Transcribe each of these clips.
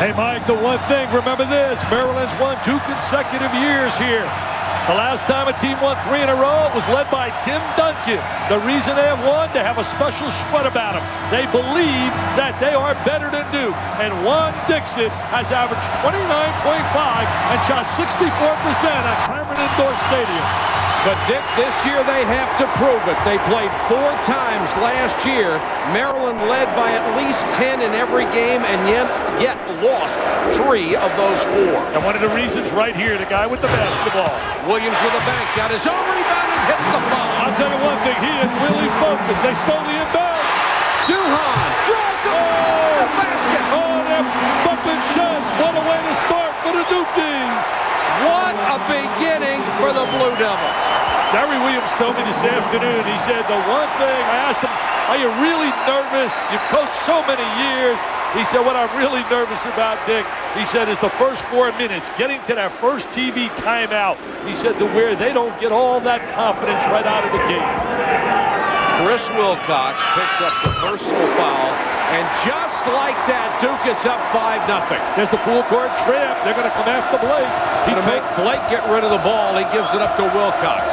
Hey, Mike, the one thing, remember this, Maryland's won 2 consecutive years here. The last time a team won 3 in a row, it was led by Tim Duncan. The reason they have won, they have a special strut about them. They believe that they are better than Duke. And Juan Dixon has averaged 29.5 and shot 64% at Cameron Indoor Stadium. But, Dick, this year they have to prove it. They played 4 times last year. Maryland led by at least 10 in every game and yet lost 3 of those 4. And one of the reasons right here, the guy with the basketball. Williams with a bank, got his own rebound and hit the foul. I'll tell you one thing, he is really focused. They stole the inbound. Durham draws the basket. Oh, that bumping chest. What a way to start for the Dukies. What a beginning for the Blue Devils. Gary Williams told me this afternoon, he said the one thing, I asked him, are you really nervous? You've coached so many years. He said, what I'm really nervous about, Dick, he said, is the first 4 minutes, getting to that first TV timeout. He said, to where they don't get all that confidence right out of the gate. Chris Wilcox picks up the personal foul, and just like that, Duke is up 5-0. There's the full court trap. They're going to come after Blake. He's going to make Blake get rid of the ball. He gives it up to Wilcox.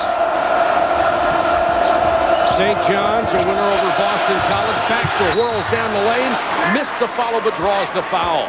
St. John's, a winner over Boston College. Baxter whirls down the lane, missed the follow, but draws the foul.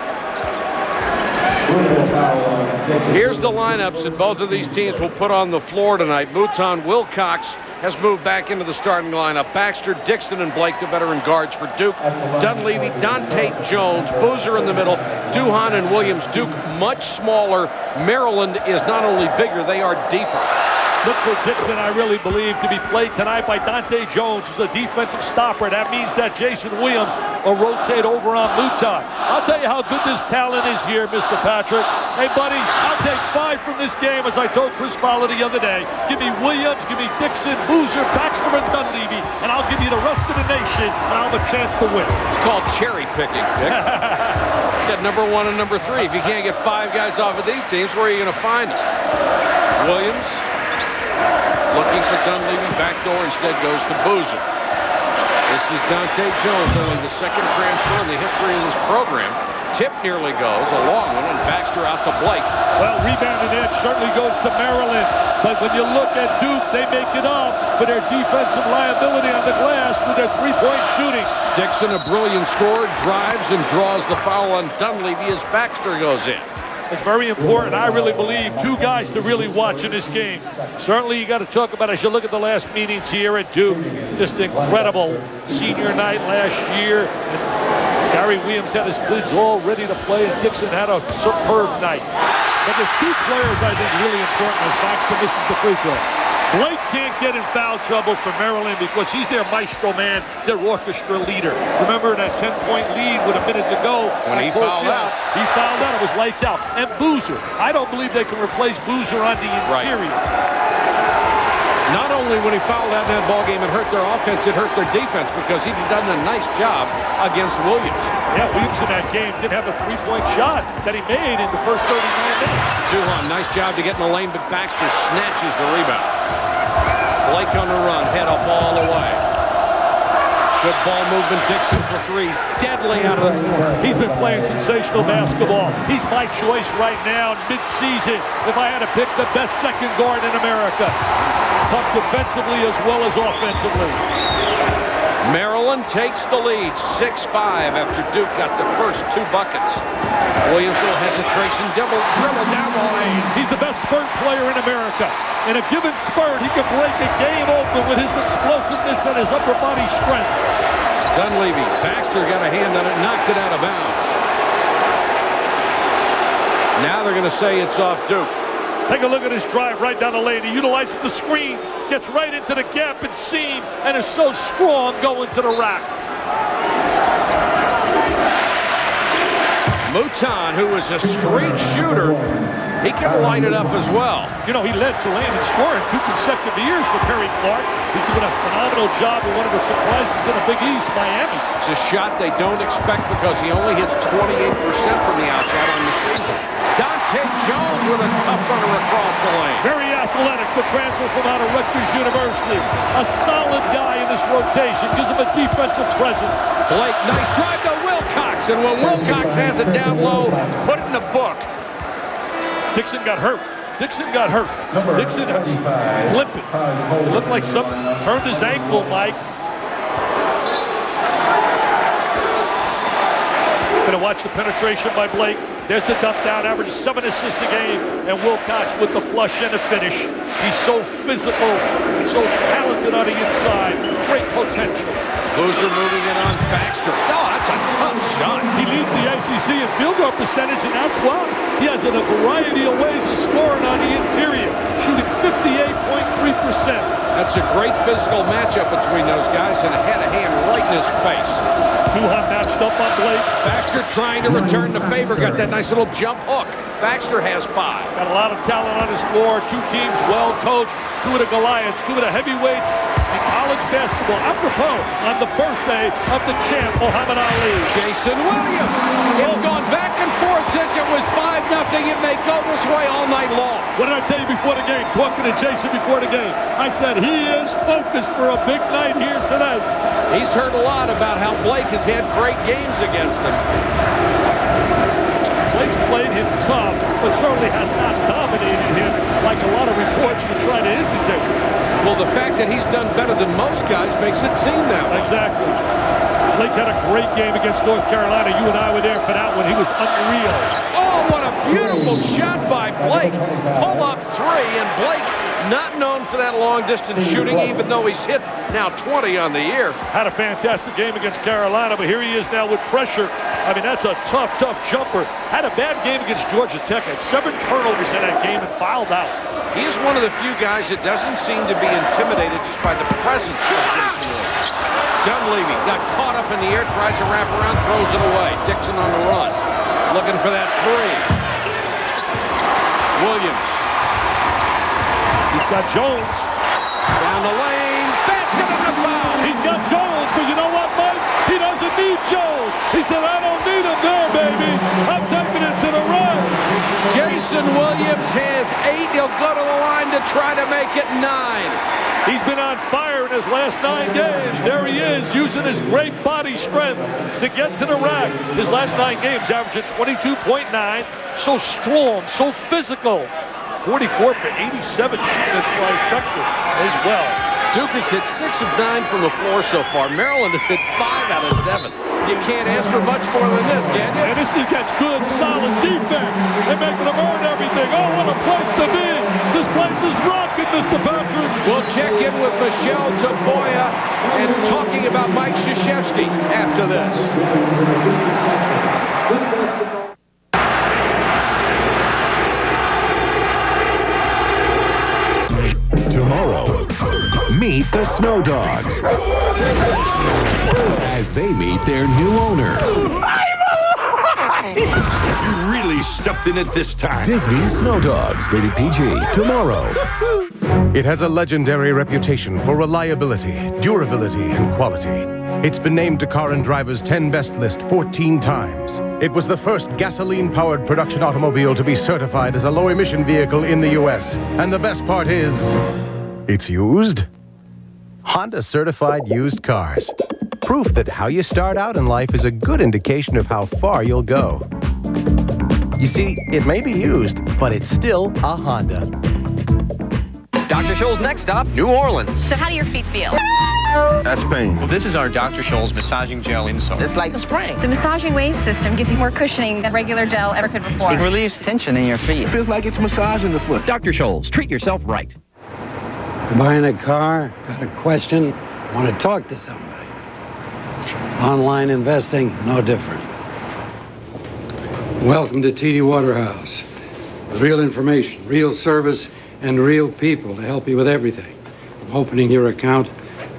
Here's the lineups that both of these teams will put on the floor tonight. Mouton Wilcox has moved back into the starting lineup. Baxter, Dixon, and Blake, the veteran guards for Duke. Dunleavy, Dante Jones, Boozer in the middle, Duhan and Williams. Duke much smaller. Maryland is not only bigger, they are deeper. Look for Dixon, I really believe, to be played tonight by Dante Jones, who's a defensive stopper. That means that Jason Williams will rotate over on Mouton. I'll tell you how good this talent is here, Mr. Patrick. Hey, buddy, I'll take 5 from this game, as I told Chris Fowler the other day. Give me Williams, give me Dixon, Boozer, Baxter, and Dunleavy, and I'll give you the rest of the nation, and I'll have a chance to win. It's called cherry picking, Dick. Got number 1 and number 3. If you can't get 5 guys off of these teams, where are you going to find them? Williams looking for Dunleavy, backdoor, instead goes to Boozer. This is Dante Jones, only the second transfer in the history of this program. Tip nearly goes, a long one, and Baxter out to Blake. Well, rebounding edge certainly goes to Maryland, but when you look at Duke, they make it up for their defensive liability on the glass with their 3-point shooting. Dixon, a brilliant scorer, drives and draws the foul on Dunleavy as Baxter goes in. It's very important, I really believe, 2 guys to really watch in this game. Certainly you got to talk about, as you look at the last meetings here at Duke, just incredible senior night last year. And Gary Williams had his kids all ready to play, and Dixon had a superb night. But there's 2 players I think really important as Baxter misses the free throw. Blake can't get in foul trouble for Maryland because he's their maestro man, their orchestra leader. Remember that 10-point lead with a minute to go. When he fouled out. He fouled out, it was lights out. And Boozer, I don't believe they can replace Boozer on the interior. Right. Not only when he fouled out in that ballgame, it hurt their offense, it hurt their defense because he'd done a nice job against Williams. Yeah, Williams in that game didn't have a 3-point shot that he made in the first 39 minutes. Duhan, nice job to get in the lane, but Baxter snatches the rebound. Blake on the run, head up all the way. Good ball movement, Dixon for 3. Deadly out of the corner. He's been playing sensational basketball. He's my choice right now mid-season if I had to pick the best second guard in America. Tough defensively as well as offensively. Maryland takes the lead, 6-5 after Duke got the first 2 buckets. Williams, little hesitation, dribble down the lane. He's the best spurt player in America. In a given spurt, he can break a game open with his explosiveness and his upper body strength. Dunleavy, Baxter got a hand on it, knocked it out of bounds. Now they're going to say it's off Duke. Take a look at his drive right down the lane. He utilizes the screen, gets right into the gap and seam, and is so strong going to the rack. Mouton, who is a street shooter, he can light it up as well. You know, he led Tulane in scoring 2 consecutive years for Perry Clark. He's doing a phenomenal job with one of the surprises in the Big East, Miami. It's a shot they don't expect because he only hits 28% from the outside on the season. Dante Jones with a tough runner across the lane. Very athletic, the transfer from out of Rutgers University. A solid guy in this rotation, gives him a defensive presence. Blake, nice drive to Wilcox. Jason. When Wilcox has it down low, put it in the book. Dixon got hurt. Dixon is limping. It looked like something turned his ankle, Mike. Gonna watch the penetration by Blake. There's the dump down, average 7 assists a game, and Wilcox with the flush and the finish. He's so physical, so talented on the inside, great potential. Loser moving it on Baxter. Oh, that's a tough shot. He leads the ACC in field goal percentage, and that's why he has a variety of ways of scoring on the interior, shooting 58.3%. That's a great physical matchup between those guys, and a head of hand right in his face. Duham matched up on Blake. Baxter trying to return the favor. Got that nice little jump hook. Baxter has 5. Got a lot of talent on his floor. 2 teams well coached. 2 of the Goliaths, 2 of the heavyweights in college basketball. Apropos, on the birthday of the champ, Muhammad Ali. Jason Williams. It's gone back and forth since it was 5-0. It may go this way all night long. What did I tell you before the game? Talking to Jason before the game. I said he is focused for a big night here tonight. He's heard a lot about how Blake has had great games against him. Blake's played him tough, but certainly has not dominated him like a lot of reports would try to indicate. Well, the fact that he's done better than most guys makes it seem that way. Exactly. Blake had a great game against North Carolina. You and I were there for that one. He was unreal. Oh, what a beautiful shot by Blake. Pull up 3, and Blake not known for that long-distance shooting, even though he's hit now 20 on the year. Had a fantastic game against Carolina, but here he is now with pressure. I mean, that's a tough jumper. Had a bad game against Georgia Tech. Had 7 turnovers in that game and fouled out. He's one of the few guys that doesn't seem to be intimidated just by the presence of Jason Williams. Dunleavy got caught up in the air, tries to wrap around, throws it away. Dixon on the run, looking for that 3. Williams. He's got Jones. Down the lane, basket and the foul. He's got Jones, but you know what, Mike? He doesn't need Jones. He said, I don't need him there, baby. I'm taking it to the right. Jason Williams has 8. He'll go to the line to try to make it 9. He's been on fire in his last 9 games. There he is, using his great body strength to get to the rack. His last 9 games averaging 22.9. So strong, so physical. 44 for 87 shooting at trifecta as well. Duke has hit 6 of 9 from the floor so far. Maryland has hit 5 out of 7. You can't ask for much more than this, can you? And this is against good, solid defense. They're making them earn everything. Oh, what a place to be. This place is rocking, Mr. Patrick. We'll check in with Michelle Tafoya and talking about Mike Krzyzewski after this. Tomorrow, meet the Snow Dogs as they meet their new owner. You really stepped in it this time. Disney Snow Dogs, rated PG, tomorrow. It has a legendary reputation for reliability, durability, and quality. It's been named to Car and Driver's 10 Best list 14 times. It was the first gasoline-powered production automobile to be certified as a low-emission vehicle in the U.S. And the best part is, it's used. Honda certified used cars. Proof that how you start out in life is a good indication of how far you'll go. You see, it may be used, but it's still a Honda. Dr. Scholl's next stop, New Orleans. So how do your feet feel? That's pain. Well, this is our Dr. Scholl's massaging gel insole. It's like a spring. The massaging wave system gives you more cushioning than regular gel ever could before. It relieves tension in your feet. It feels like it's massaging the foot. Dr. Scholl's, treat yourself right. Buying a car, got a question, want to talk to somebody. Online investing, no different. Welcome to TD Waterhouse. Real information, real service, and real people to help you with everything. From opening your account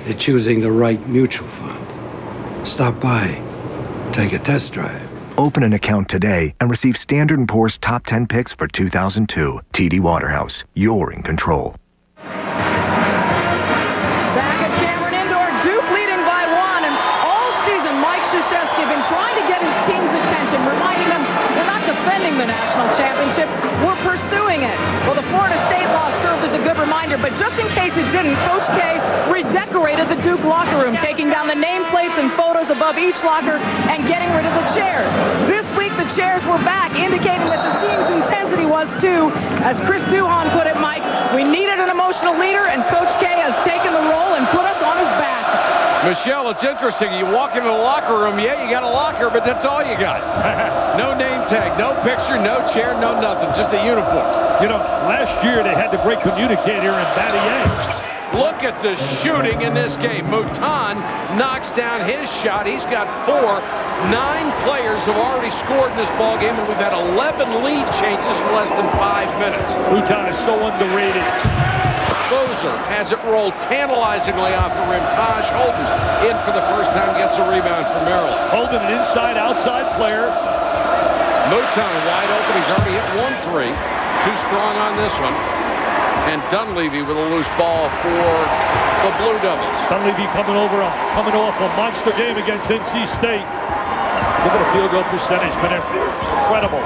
to choosing the right mutual fund. Stop by, take a test drive. Open an account today and receive Standard & Poor's Top 10 picks for 2002. TD Waterhouse, you're in control. Back at Cameron Indoor, Duke leading by 1, and all season Mike Krzyzewski been trying to get his team's attention, reminding them we're not defending the national championship, we're pursuing it. Well, the Florida State loss served as was a good reminder, but just in case it didn't, Coach K redecorated the Duke locker room, taking down the nameplates and photos above each locker and getting rid of the chairs. This week, the chairs were back, indicating that the team's intensity was too. As Chris Duhon put it, Mike, we needed an emotional leader, and Coach K has taken the role and put us on his back. Michelle, it's interesting. You walk into the locker room, yeah, you got a locker, but that's all you got. No name tag, no picture, no chair, no nothing, just a uniform. You know, last year they had the great communicator in Battier. Look at the shooting in this game. Mouton knocks down his shot. He's got 4. 9 players have already scored in this ball game, and we've had 11 lead changes in less than 5 minutes. Mouton is so underrated. Boozer has it rolled tantalizingly off the rim. Taj Holden in for the first time, gets a rebound for Maryland. Holden, an inside-outside player. Mouton wide open. He's already hit 1 3. Too strong on this one. And Dunleavy with a loose ball for the Blue Devils. Dunleavy coming off a monster game against NC State. Look at the field goal percentage, been incredible.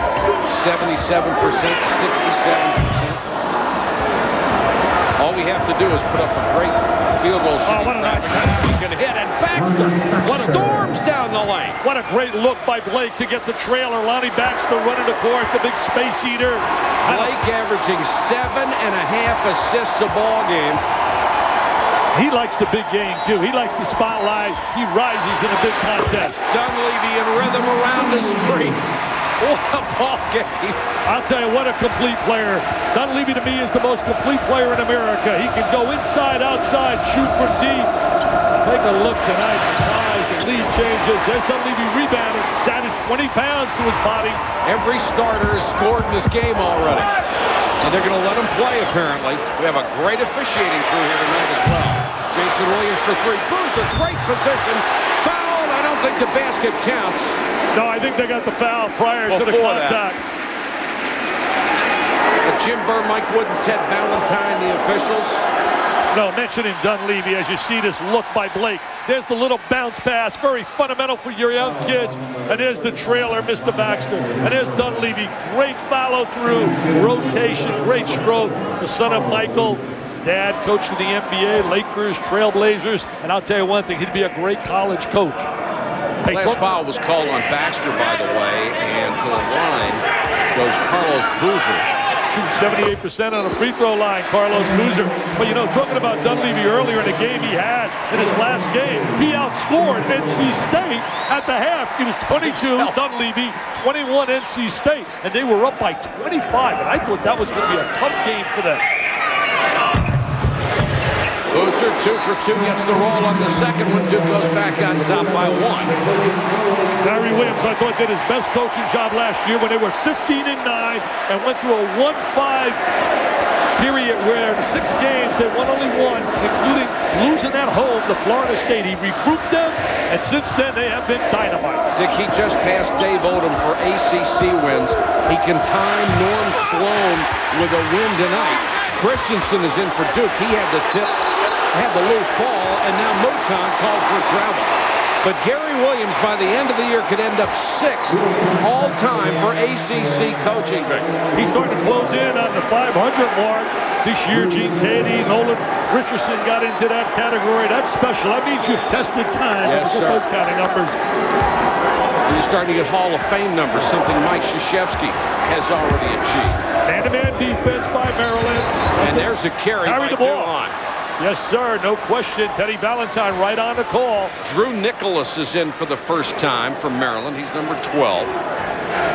77%, 67%. All we have to do is put up a great field goal shooting. Oh, what a nice pass. He can hit, and Baxter storms down the lane. What a great look by Blake to get the trailer. Lonnie Baxter running the court, the big space eater. Blake averaging 7.5 assists a ball game. He likes the big game, too. He likes the spotlight. He rises in a big contest. Dunleavy in rhythm around the screen. What a ball game. I'll tell you, what a complete player. Dunleavy, to me, is the most complete player in America. He can go inside, outside, shoot from deep. Take a look tonight. The ties, the lead changes. There's Dunleavy rebounding. He's added 20 pounds to his body. Every starter has scored in this game already. And they're going to let him play, apparently. We have a great officiating crew here tonight as well. Jason Williams for 3. Boozer, great position. Fouled. I don't think the basket counts. No, I think they got the foul prior to the contact. Jim Burr, Mike Wood, and Ted Valentine, the officials. No, mentioning Dunleavy as you see this look by Blake. There's the little bounce pass, very fundamental for your young kids. And there's the trailer, Mr. Baxter. And there's Dunleavy, great follow through, rotation, great stroke. The son of Michael, dad coached in the NBA, Lakers, Trailblazers. And I'll tell you one thing, he'd be a great college coach. Hey, last foul was called on Baxter, by the way, and to the line goes Carlos Boozer. Shooting 78% on a free throw line, Carlos Boozer. But you know, talking about Dunleavy earlier in the game he had in his last game, he outscored NC State at the half. It was 22 Dunleavy, 21 NC State, and they were up by 25. And I thought that was going to be a tough game for them. Boozer 2 for 2, gets the roll on the second one. Duke goes back on top by 1. Larry Williams, I thought, did his best coaching job last year when they were 15-9 and went through a 1-5 period where in 6 games they won only 1, including losing at home to Florida State. He regrouped them, and since then they have been dynamite. Dick, he just passed Dave Odom for ACC wins. He can time Norm Sloan with a win tonight. Christensen is in for Duke. He had the tip, had the loose ball, and now Mouton called for travel. But Gary Williams, by the end of the year, could end up 6th all-time for ACC coaching. He's starting to close in on the 500 mark. This year, Gene Cady, Nolan Richardson got into that category. That's special. That means you've tested time. Yes, sir. Those kind of numbers. You're starting to get Hall of Fame numbers, something Mike Krzyzewski has already achieved. Man-to-man defense by Maryland. And there's a carry by Duhon. Yes, sir. No question. Teddy Valentine right on the call. Drew Nicholas is in for the first time from Maryland. He's number 12.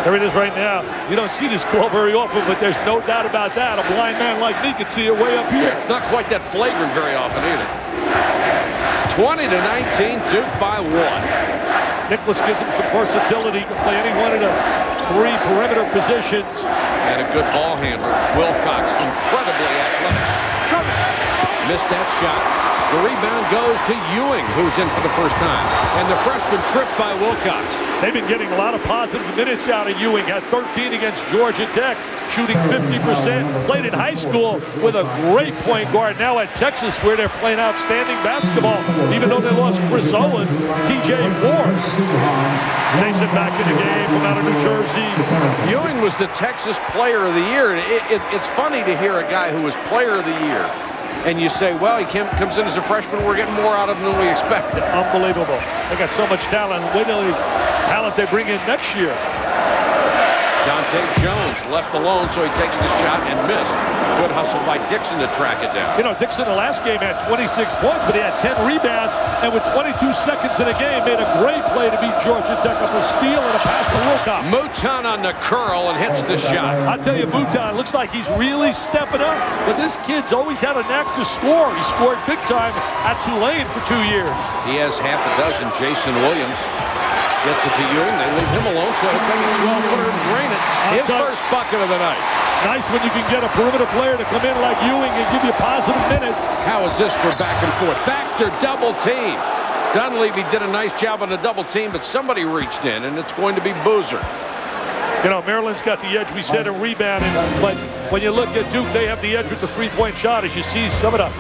There it is right now. You don't see this call very often, but there's no doubt about that. A blind man like me could see it way up here. Yeah, it's not quite that flagrant very often either. 20-19, Duke by 1. Nicholas gives him some versatility. He can play any one of the 3 perimeter positions. And a good ball handler. Wilcox, incredibly athletic. Missed that shot. The rebound goes to Ewing, who's in for the first time. And the freshman tripped by Wilcox. They've been getting a lot of positive minutes out of Ewing. Had 13 against Georgia Tech, shooting 50%. Played in high school with a great point guard. Now at Texas, where they're playing outstanding basketball. Even though they lost Chris Owens, TJ Ford. Jason back in the game from out of New Jersey. Ewing was the Texas Player of the Year. It's funny to hear a guy who was Player of the Year, and you say, well, he comes in as a freshman, we're getting more out of him than we expected. Unbelievable. They got so much talent. Wait till the talent they bring in next year. Dante Jones left alone, so he takes the shot and missed. Good hustle by Dixon to track it down. You know, Dixon the last game had 26 points, but he had 10 rebounds, and with 22 seconds in the game, made a great play to beat Georgia Tech up a steal and a pass to Wilcox. Mouton on the curl and hits the shot. I tell you, Mouton looks like he's really stepping up, but this kid's always had a knack to score. He scored big time at Tulane for 2 years. He has half a dozen. Jason Williams gets it to Ewing. They leave him alone, so he'll take a 12-footer and drain it. His first bucket of the night. Nice when you can get a perimeter player to come in like Ewing and give you positive minutes. How is this for back and forth? Baxter double team. Dunleavy did a nice job on the double team, but somebody reached in, and it's going to be Boozer. You know, Maryland's got the edge, we said, in rebounding, but when you look at Duke, they have the edge with the three-point shot, as you see some of the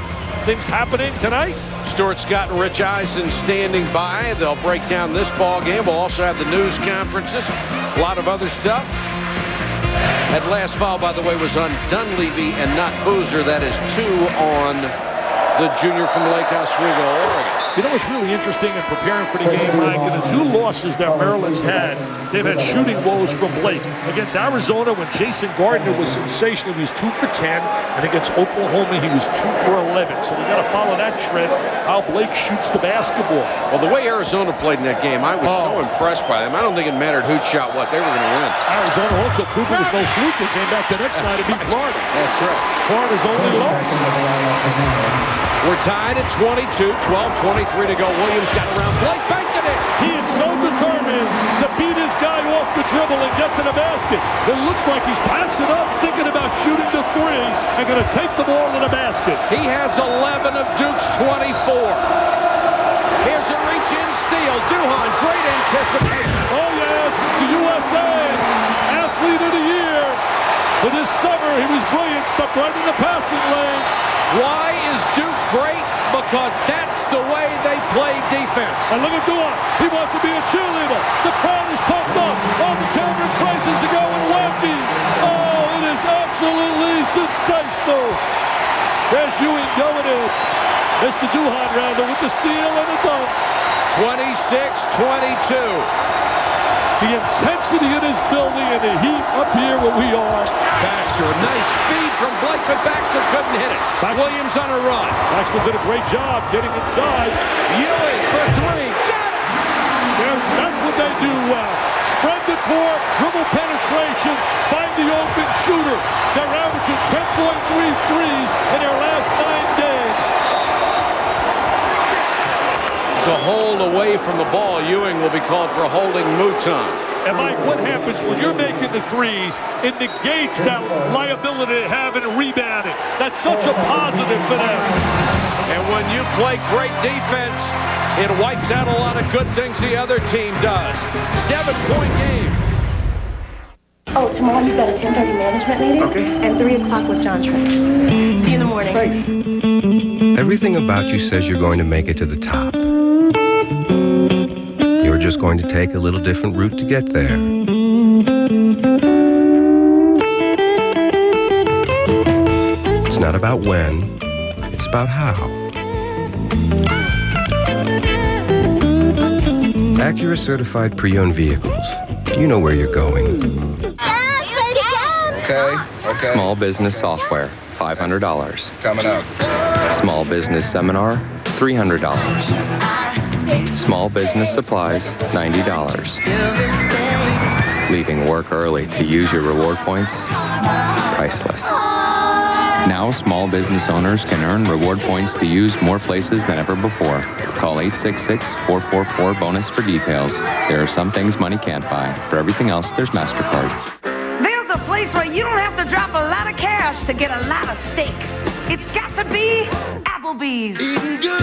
things happening tonight. Stuart Scott and Rich Eisen standing by. They'll break down this ball game. We'll also have the news conferences, a lot of other stuff. That last foul, by the way, was on Dunleavy and not Boozer. That is 2 on the junior from Lake Oswego, Oregon. You know what's really interesting in preparing for the game, Mike? In the 2 losses that Maryland's had, they've had shooting woes from Blake. Against Arizona, when Jason Gardner was sensational, he was 2 for 10. And against Oklahoma, he was 2 for 11. So we got to follow that trend, how Blake shoots the basketball. Well, the way Arizona played in that game, I was so impressed by them. I don't think it mattered who shot what. They were going to win. Arizona also proved it was no fluke. They came back the next night to beat Florida. That's right. Florida's only loss. We're tied at 22, 12-23 to go. Williams got around Blake, banked it in. He is so determined to beat his guy off the dribble and get to the basket. It looks like he's passing up, thinking about shooting the 3 and going to take the ball to the basket. He has 11 of Duke's 24. Here's a reach-in steal. Duhon, great anticipation. Oh, yes, the USA Athlete of the Year. For this summer, he was brilliant, stuck right in the passing lane. Why is Duke great? Because that's the way they play defense. And look at Duhon. He wants to be a cheerleader. The crowd is pumped up. All the Cameron Prices are going wacky. Oh, it is absolutely sensational. There's Ewing going in. Mr. Duhon rather with the steal and the dunk. 26-22. The intensity in this building and the heat up here where we are. Baxter, a nice feed from Blake, but Baxter couldn't hit it. Williams on a run. Baxter did a great job getting inside. Ewing for 3. Got it! That's what they do well. Spread the floor, dribble penetration, find the open shooter. They're averaging 10.3 threes in their last 9 games. So hold away from the ball. Ewing will be called for holding Mouton. And Mike, what happens when you're making the threes? It negates that liability to having rebounding. That's such a positive for them. And when you play great defense, it wipes out a lot of good things the other team does. 7-point game. Oh, tomorrow you've got a 10:30 management meeting? Okay. And 3 o'clock with John Trent. See you in the morning. Thanks. Everything about you says you're going to make it to the top. You're just going to take a little different route to get there. It's not about when, it's about how. Acura certified pre-owned vehicles. You know where you're going. Okay. Small business software, $500. It's coming up. Small business seminar, $300. Small business supplies, $90. Leaving work early to use your reward points, priceless. Now, small business owners can earn reward points to use more places than ever before. Call 866-444-BONUS for details. There are some things money can't buy. For everything else, there's MasterCard. There's a place where you don't have to drop a lot of cash to get a lot of steak. It's got to be Apple Applebee's. Eating good.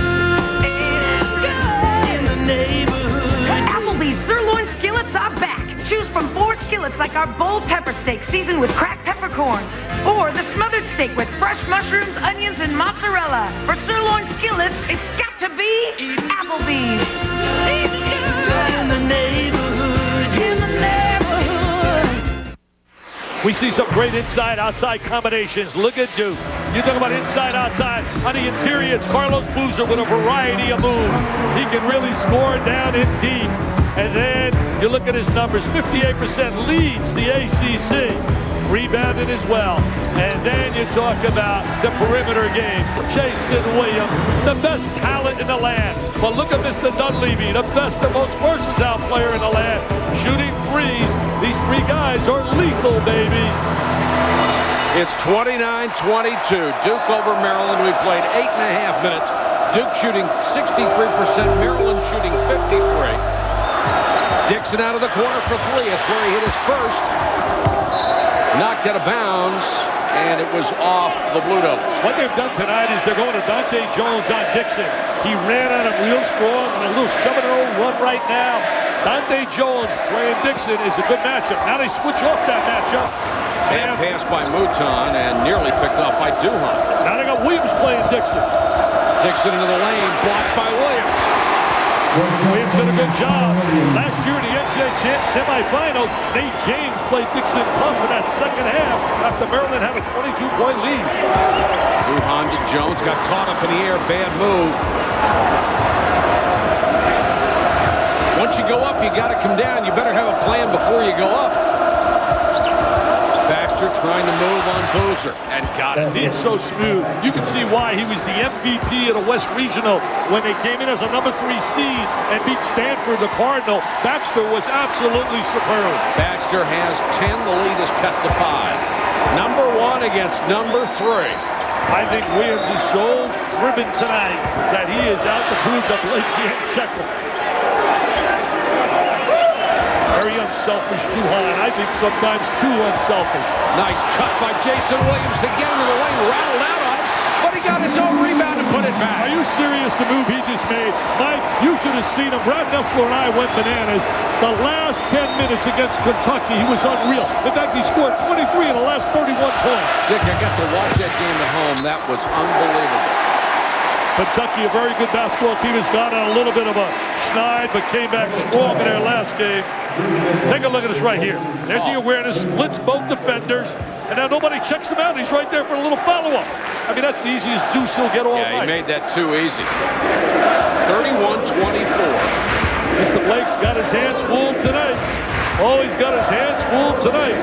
Eating good. In the neighborhood. Applebee's sirloin skillets are back. Choose from 4 skillets like our bold pepper steak seasoned with cracked peppercorns. Or the smothered steak with fresh mushrooms, onions, and mozzarella. For sirloin skillets, it's got to be Applebee's. Eating good. In the neighborhood. In the neighborhood. We see some great inside-outside combinations. Look at Duke. You talk about inside-outside. On the interior, it's Carlos Boozer with a variety of moves. He can really score down in deep. And then you look at his numbers. 58% leads the ACC. Rebounded as well. And then you talk about the perimeter game. Jason Williams, the best talent in the land. But look at Mr. Dunleavy, the best and most versatile player in the land. Shooting threes. These 3 guys are lethal, baby. It's 29-22. Duke over Maryland. We played 8.5 minutes. Duke shooting 63%. Maryland shooting 53%. Dixon out of the corner for 3. It's where he hit his first. Knocked out of bounds, and it was off the Blue Devils. What they've done tonight is they're going to Dante Jones on Dixon. He ran on him real strong, and a little 7-0 run right now. Dante Jones playing Dixon is a good matchup. Now they switch off that matchup. Bad pass by Mouton and nearly picked off by Durham. Now they got Williams playing Dixon. Dixon into the lane, blocked by Williams. Williams did a good job. Last year in the NCAA semifinals, Nate James played Dixon tough in that second half after Maryland had a 22-point lead. Durham to Jones, got caught up in the air, bad move. Once you go up, you got to come down. You better have a plan before you go up. Baxter trying to move on Boozer and got it. He's so smooth. You can see why he was the MVP of the West Regional when they came in as a number 3 seed and beat Stanford, the Cardinal. Baxter was absolutely superb. Baxter has 10. The lead is cut to 5. Number 1 against number 3. I think Williams is so driven tonight that he is out to prove that Blake can't check him. Very unselfish, Duhon. I think sometimes too unselfish. Nice cut by Jason Williams to get into the lane, rattled out on it, but he got his own rebound and put it back. Are you serious, the move he just made? Mike, you should have seen him. Brad Nessler and I went bananas. The last 10 minutes against Kentucky, he was unreal. In fact, he scored 23 in the last 31 points. Dick, I got to watch that game at home. That was unbelievable. Kentucky, a very good basketball team, has gone on a little bit of a schneid, but came back strong in their last game. Take a look at this right here. There's the awareness, splits both defenders, and now nobody checks him out. He's right there for a little follow-up. I mean, that's the easiest deuce he'll get all night. Yeah, he made that too easy. 31-24. Mr. Blake's got his hands full tonight. Oh, he's got his hands full tonight.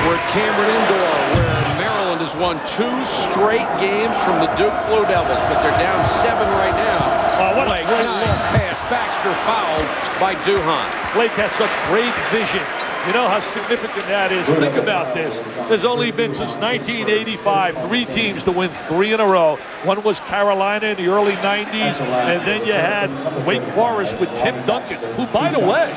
We're at Cameron Indoor, where Maryland has won 2 straight games from the Duke Blue Devils, but they're down 7 right now. What Blake, a great nice pass. Baxter fouled by Duhon. Blake has such great vision. You know how significant that is. Think about this. There's only been since 1985 3 teams to win 3 in a row. One was Carolina in the early 90s, and then you had Wake Forest with Tim Duncan, who, by the way,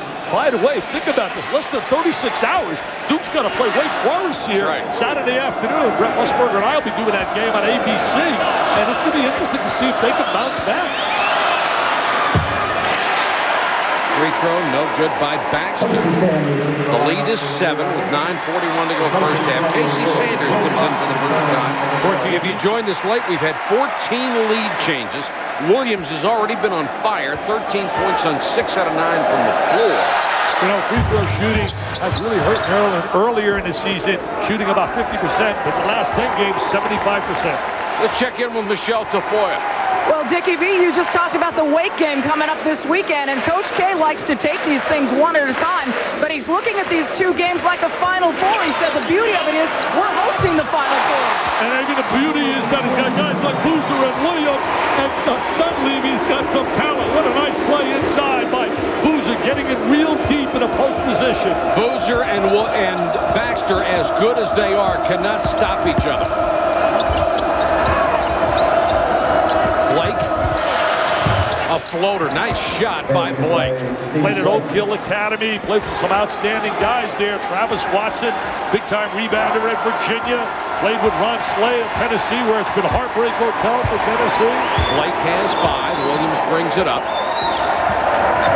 think about this. Less than 36 hours, Duke's got to play Wake Forest here Saturday afternoon. Brett Musburger and I will be doing that game on ABC, and it's going to be interesting to see if they can bounce back. Free throw, no good by Baxter. The lead is 7 with 9:41 to go first half. Casey Sanders comes in for the first time. If you joined us late, we've had 14 lead changes. Williams has already been on fire. 13 points on 6 out of 9 from the floor. You know, free throw shooting has really hurt Maryland earlier in the season, shooting about 50%, but the last 10 games, 75%. Let's check in with Michelle Tafoya. Well, Dickie V, you just talked about the Wake game coming up this weekend, and Coach K likes to take these things one at a time, but he's looking at these 2 games like a Final Four. He said the beauty of it is we're hosting the Final Four. And I mean, the beauty is that he's got guys like Boozer and Williams, and Dunleavy's got some talent. What a nice play inside by Boozer, getting it real deep in a post position. Boozer and Baxter, as good as they are, cannot stop each other. A A floater. Nice shot by Blake. Played at Oak Hill Academy. Played for some outstanding guys there. Travis Watson, big-time rebounder at Virginia. Played with Ron Slay at Tennessee, where it's been a heartbreak hotel for Tennessee. Blake has 5. Williams brings it up.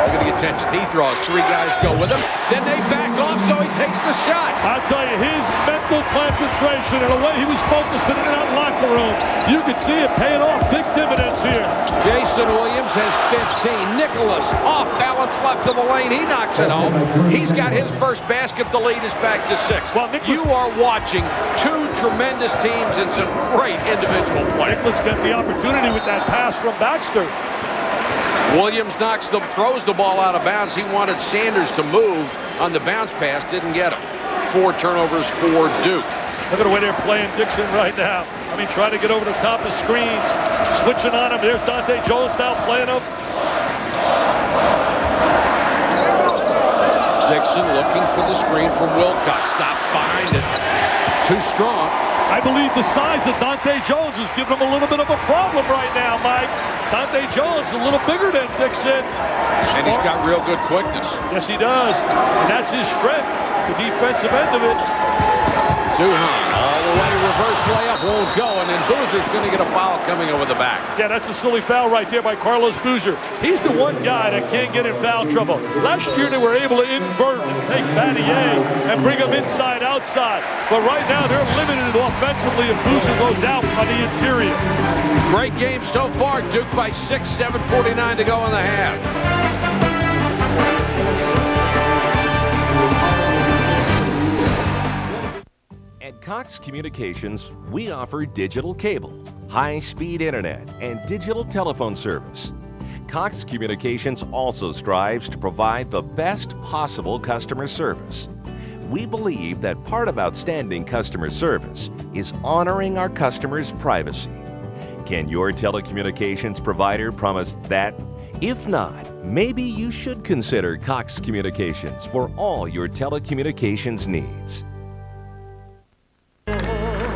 Look at the attention. He draws 3 guys go with him. Then they back off, so he takes the shot. I'll tell you, his mental concentration and the way he was focusing in that locker room, you could see it paying off big dividends here. Jason Williams has 15. Nicholas off balance left to the lane. He knocks it home. He's got his first basket. The lead is back to 6. Well, you are watching 2 tremendous teams and some great individual play. Nicholas got the opportunity with that pass from Baxter. Williams throws the ball out of bounds. He wanted Sanders to move on the bounce pass. Didn't get him. 4 turnovers for Duke. Look at the way they're playing Dixon right now. I mean, trying to get over the top of screens. Switching on him. There's Dante Jones now playing him. Dixon looking for the screen from Wilcox. Stops behind it. Too strong. I believe the size of Dante Jones is giving him a little bit of a problem right now, Mike. Dante Jones a little bigger than Dixon. And he's got real good quickness. Yes, he does. And that's his strength, the defensive end of it. Durham all the way, reverse layup won't go, and then Boozer's going to get a foul coming over the back. Yeah, that's a silly foul right there by Carlos Boozer. He's the one guy that can't get in foul trouble. Last year they were able to invert and take Battier and bring him inside, outside. But right now they're limited offensively if Boozer goes out on the interior. Great game so far. Duke by 6, 7:49 to go in the half. At Cox Communications, we offer digital cable, high-speed internet, and digital telephone service. Cox Communications also strives to provide the best possible customer service. We believe that part of outstanding customer service is honoring our customers' privacy. Can your telecommunications provider promise that? If not, maybe you should consider Cox Communications for all your telecommunications needs.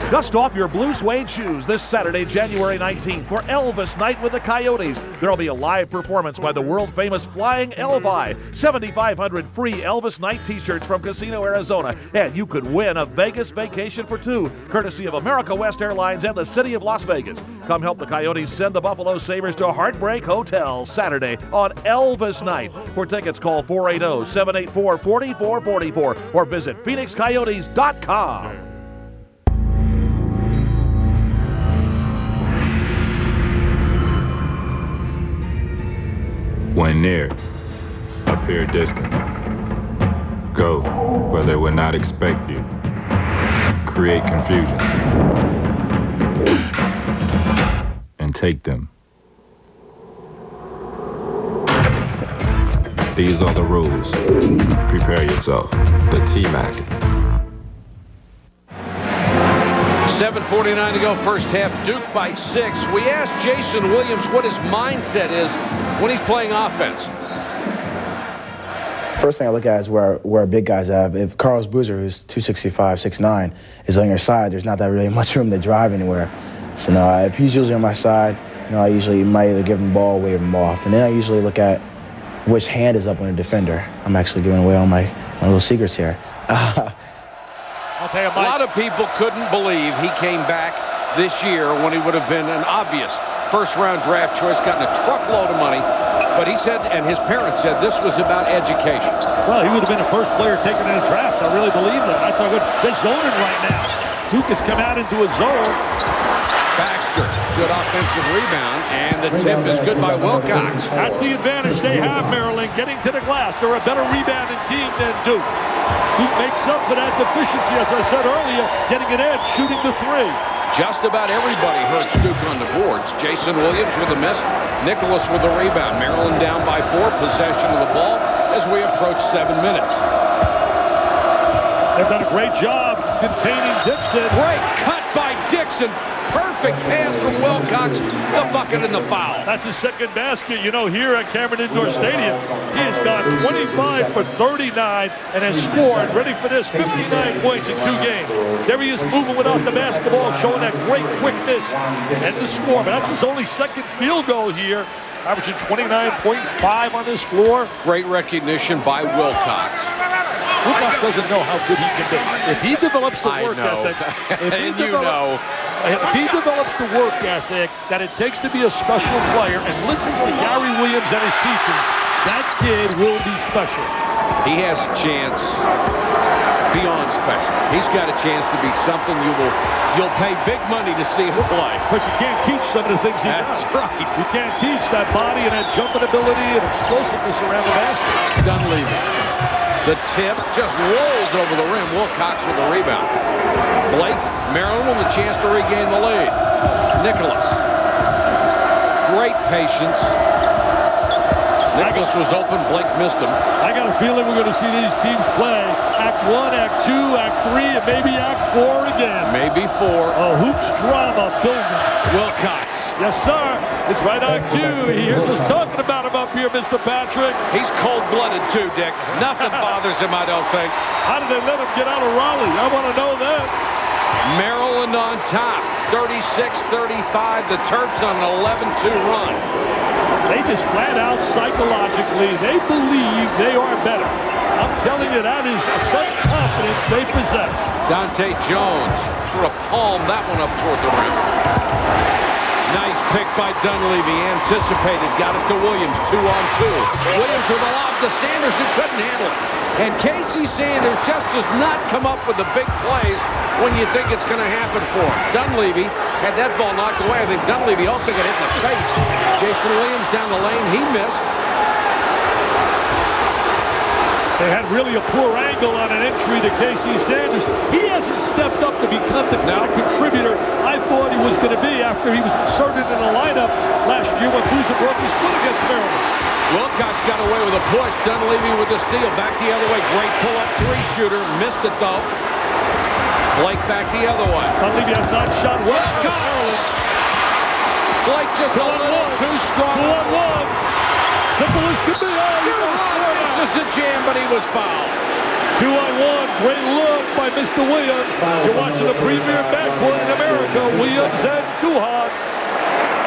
Dust off your blue suede shoes this Saturday, January 19th for Elvis Night with the Coyotes. There'll be a live performance by the world-famous Flying Elvi. 7,500 free Elvis Night t-shirts from Casino, Arizona. And you could win a Vegas vacation for 2, courtesy of America West Airlines and the City of Las Vegas. Come help the Coyotes send the Buffalo Sabres to Heartbreak Hotel Saturday on Elvis Night. For tickets, call 480-784-4444 or visit PhoenixCoyotes.com. When near, appear distant. Go where they would not expect you. Create confusion. And take them. These are the rules. Prepare yourself. The T-Mac. 7:49 to go, first half. Duke by 6. We asked Jason Williams what his mindset is when he's playing offense. First thing I look at is where big guys have. If Carlos Boozer, who's 265, 6'9", is on your side, there's not that really much room to drive anywhere. So no, if he's usually on my side, I usually might either give him the ball or wave him off. And then I usually look at which hand is up on a defender. I'm actually giving away all my little secrets here. I'll tell you, Mike. A lot of people couldn't believe he came back this year when he would have been an obvious first-round draft choice, gotten a truckload of money. But he said, and his parents said, this was about education. Well, he would have been the first player taken in a draft. I really believe that. That's how good. They're zoning right now. Duke has come out into a zone. Baxter, good offensive rebound, and the tip is good by Wilcox. That's the advantage they have, Maryland, getting to the glass. They're a better rebounding team than Duke. Duke makes up for that deficiency, as I said earlier, getting an edge, shooting the 3. Just about everybody hurts Duke on the boards. Jason Williams with a miss. Nicholas with a rebound. Maryland down by 4. Possession of the ball as we approach 7 minutes. They've done a great job containing Dixon. Great cut by Dixon. Perfect pass from Wilcox. The bucket and the foul. That's his second basket. You know, here at Cameron Indoor Stadium, he has gone 25 for 39 and has scored, ready for this, 59 points in 2 games. There he is moving without the basketball, showing that great quickness and the score. But that's his only second field goal here, averaging 29.5 on this floor. Great recognition by Wilcox. Wilcox doesn't know how good he can be. If he develops the work ethic, if he develops the work ethic that it takes to be a special player and listens to Gary Williams and his teaching, that kid will be special. He has a chance beyond special. He's got a chance to be something you'll pay big money to see him play. Because you can't teach some of the things he does. That's right. You can't teach that body and that jumping ability and explosiveness around the basket. Dunleavy. The tip just rolls over the rim. Wilcox with the rebound. Blake, Maryland with a chance to regain the lead. Nicholas. Great patience. Nicholas was open. Blake missed him. I got a feeling we're going to see these teams play Act 1, Act 2, Act 3, and maybe Act 4 again. Maybe 4. A hoops drama building. Wilcox. Yes, sir. It's right on cue. He hears us talking about him up here, Mr. Patrick. He's cold-blooded, too, Dick. Nothing bothers him, I don't think. How did they let him get out of Raleigh? I want to know that. Maryland on top, 36-35. The Terps on an 11-2 run. They just flat out psychologically, they believe they are better. I'm telling you, that is such confidence they possess. Dante Jones sort of palmed that one up toward the rim. Nice pick by Dunleavy. Anticipated. Got it to Williams. 2-on-2. Williams with a lob to Sanders, who couldn't handle it. And Casey Sanders just does not come up with the big plays when you think it's going to happen for him. Dunleavy had that ball knocked away. I think Dunleavy also got hit in the face. Jason Williams down the lane. He missed. They had really a poor angle on an entry to Casey Sanders. He hasn't stepped up to become the kind of contributor I thought he was going to be after he was inserted in the lineup last year when Boozer broke his foot against Maryland. Wilcox got away with a push. Dunleavy with the steal. Back the other way. Great pull-up three-shooter. Missed it, though. Blake back the other way. Dunleavy has not shot well. Blake just a little too strong. 2-on-1. Simple as could be. This is the jam, but he was fouled. 2-on-1. Great look by Mr. Williams. You're watching the premier backcourt in America. Williams and Duhon.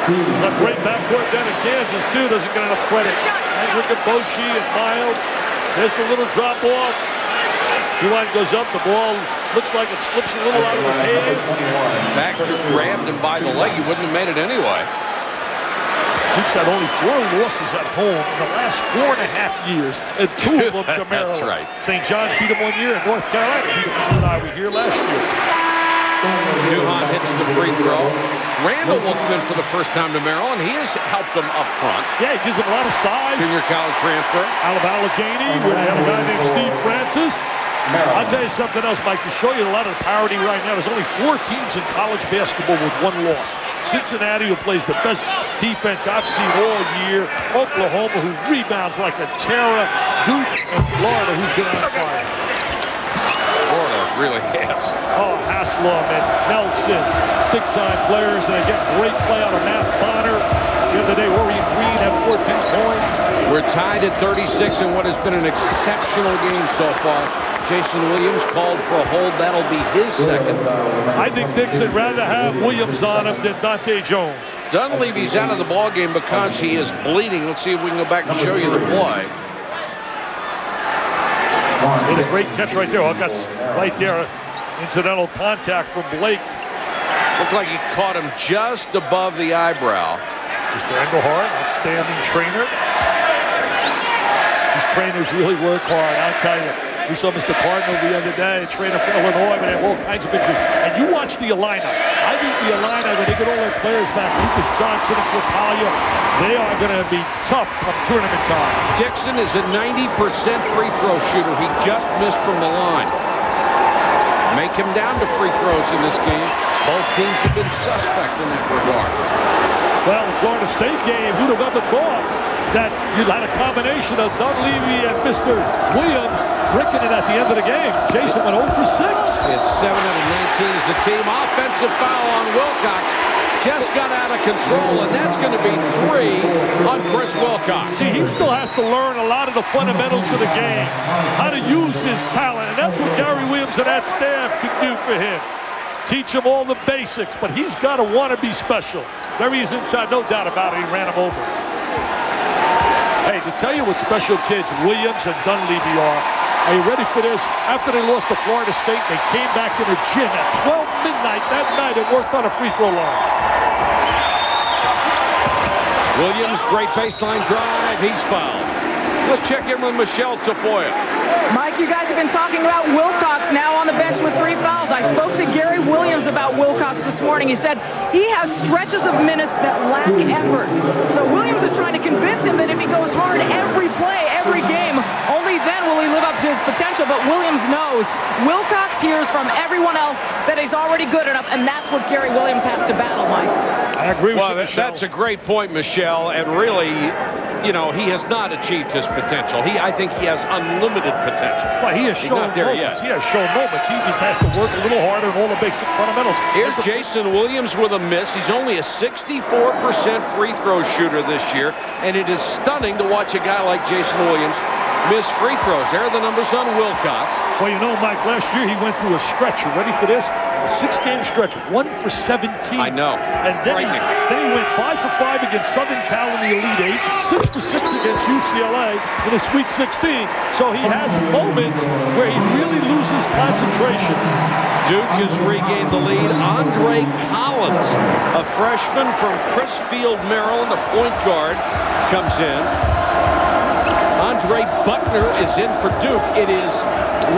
It's a great backcourt down in Kansas, too. Doesn't get enough credit. Hendrick and Boshi and Miles. There's the little drop off. Duhon goes up. The ball looks like it slips a little out of his hand. Baxter grabbed him by the leg. He wouldn't have made it anyway. Duke's had only 4 losses at home in the last 4.5 years, and 2 of them to Maryland. That's right. St. John's beat them 1 year, and North Carolina beat them when I were here last year. Duhon hits the free throw. Randall will come in for the first time to Maryland. He has helped them up front. Yeah, he gives them a lot of size. Junior college transfer. Out of Allegheny, where they have a guy named Steve Francis. I'll tell you something else, Mike, to show you a lot of the parity right now. There's only 4 teams in college basketball with 1 loss. Cincinnati, who plays the best defense I've seen all year. Oklahoma, who rebounds like a terror. Duke and Florida, who's been on fire. Florida really has. Oh, Haslam and Nelson, big-time players, and they get great play out of Matt Bonner. The other day, Orion Green had 14 points. We're tied at 36 in what has been an exceptional game so far. Jason Williams called for a hold. That'll be his second. I think Dixon rather have Williams on him than Dante Jones. Dunleavy's out of the ballgame because he is bleeding. Let's see if we can go back and show you the play. Made a great catch right there. Oh, that's right there. Incidental contact from Blake. Looked like he caught him just above the eyebrow. Mr. Engelhardt, outstanding trainer. These trainers really work hard, I'll tell you. We saw Mr. Cardinal the other day, trainer for Illinois, but they have all kinds of injuries. And you watch the Illini. I think the Illini, when they get all their players back, Lucas Johnson and Corpalia, they are going to be tough come tournament time. Dixon is a 90% free throw shooter. He just missed from the line. Make him down to free throws in this game. Both teams have been suspect in that regard. Well, the Florida State game, who'd have ever thought that you had a combination of Dunleavy and Mr. Williams breaking it at the end of the game. Jason went 0 for 6. It's 7 out of 19 as a team. Offensive foul on Wilcox. Just got out of control, and that's going to be 3 on Chris Wilcox. See, he still has to learn a lot of the fundamentals of the game, how to use his talent, and that's what Gary Williams and that staff can do for him. Teach him all the basics, but he's got to want to be special. There he is inside, no doubt about it. He ran him over. Hey, to tell you what special kids Williams and Dunleavy are you ready for this? After they lost to Florida State, they came back to the gym at 12 midnight that night and worked on a free throw line. Williams, great baseline drive. He's fouled. Let's check in with Michelle Tafoya. Mike, you guys have been talking about Wilcox now on the bench with 3 fouls. I spoke to Gary Williams about Wilcox this morning. He said he has stretches of minutes that lack effort. So Williams is trying to convince him that if he goes hard every play, every game, only then will he live up to his potential. But Williams knows Wilcox hears from everyone else that he's already good enough, and that's what Gary Williams has to battle, Mike. I agree with you, Michelle. That's a great point, Michelle, and really, you know, he has not achieved his potential. I think he has unlimited potential. Well, he has shown moments. He has shown moments. He just has to work a little harder on all the basic fundamentals. Here's Jason Williams with a miss. He's only a 64% free throw shooter this year, and it is stunning to watch a guy like Jason Williams miss free throws. There are the numbers on Wilcox. Well, you know, Mike, last year he went through a stretch. You ready for this? A 6-game stretch, 1 for 17. I know. And then he went 5 for 5 against Southern Cal in the Elite 8, 6 for 6 against UCLA in the Sweet 16. So he has moments where he really loses concentration. Duke has regained the lead. Andre Collins, a freshman from Chrisfield, Maryland, a point guard, comes in. Andre Buckner is in for Duke. It is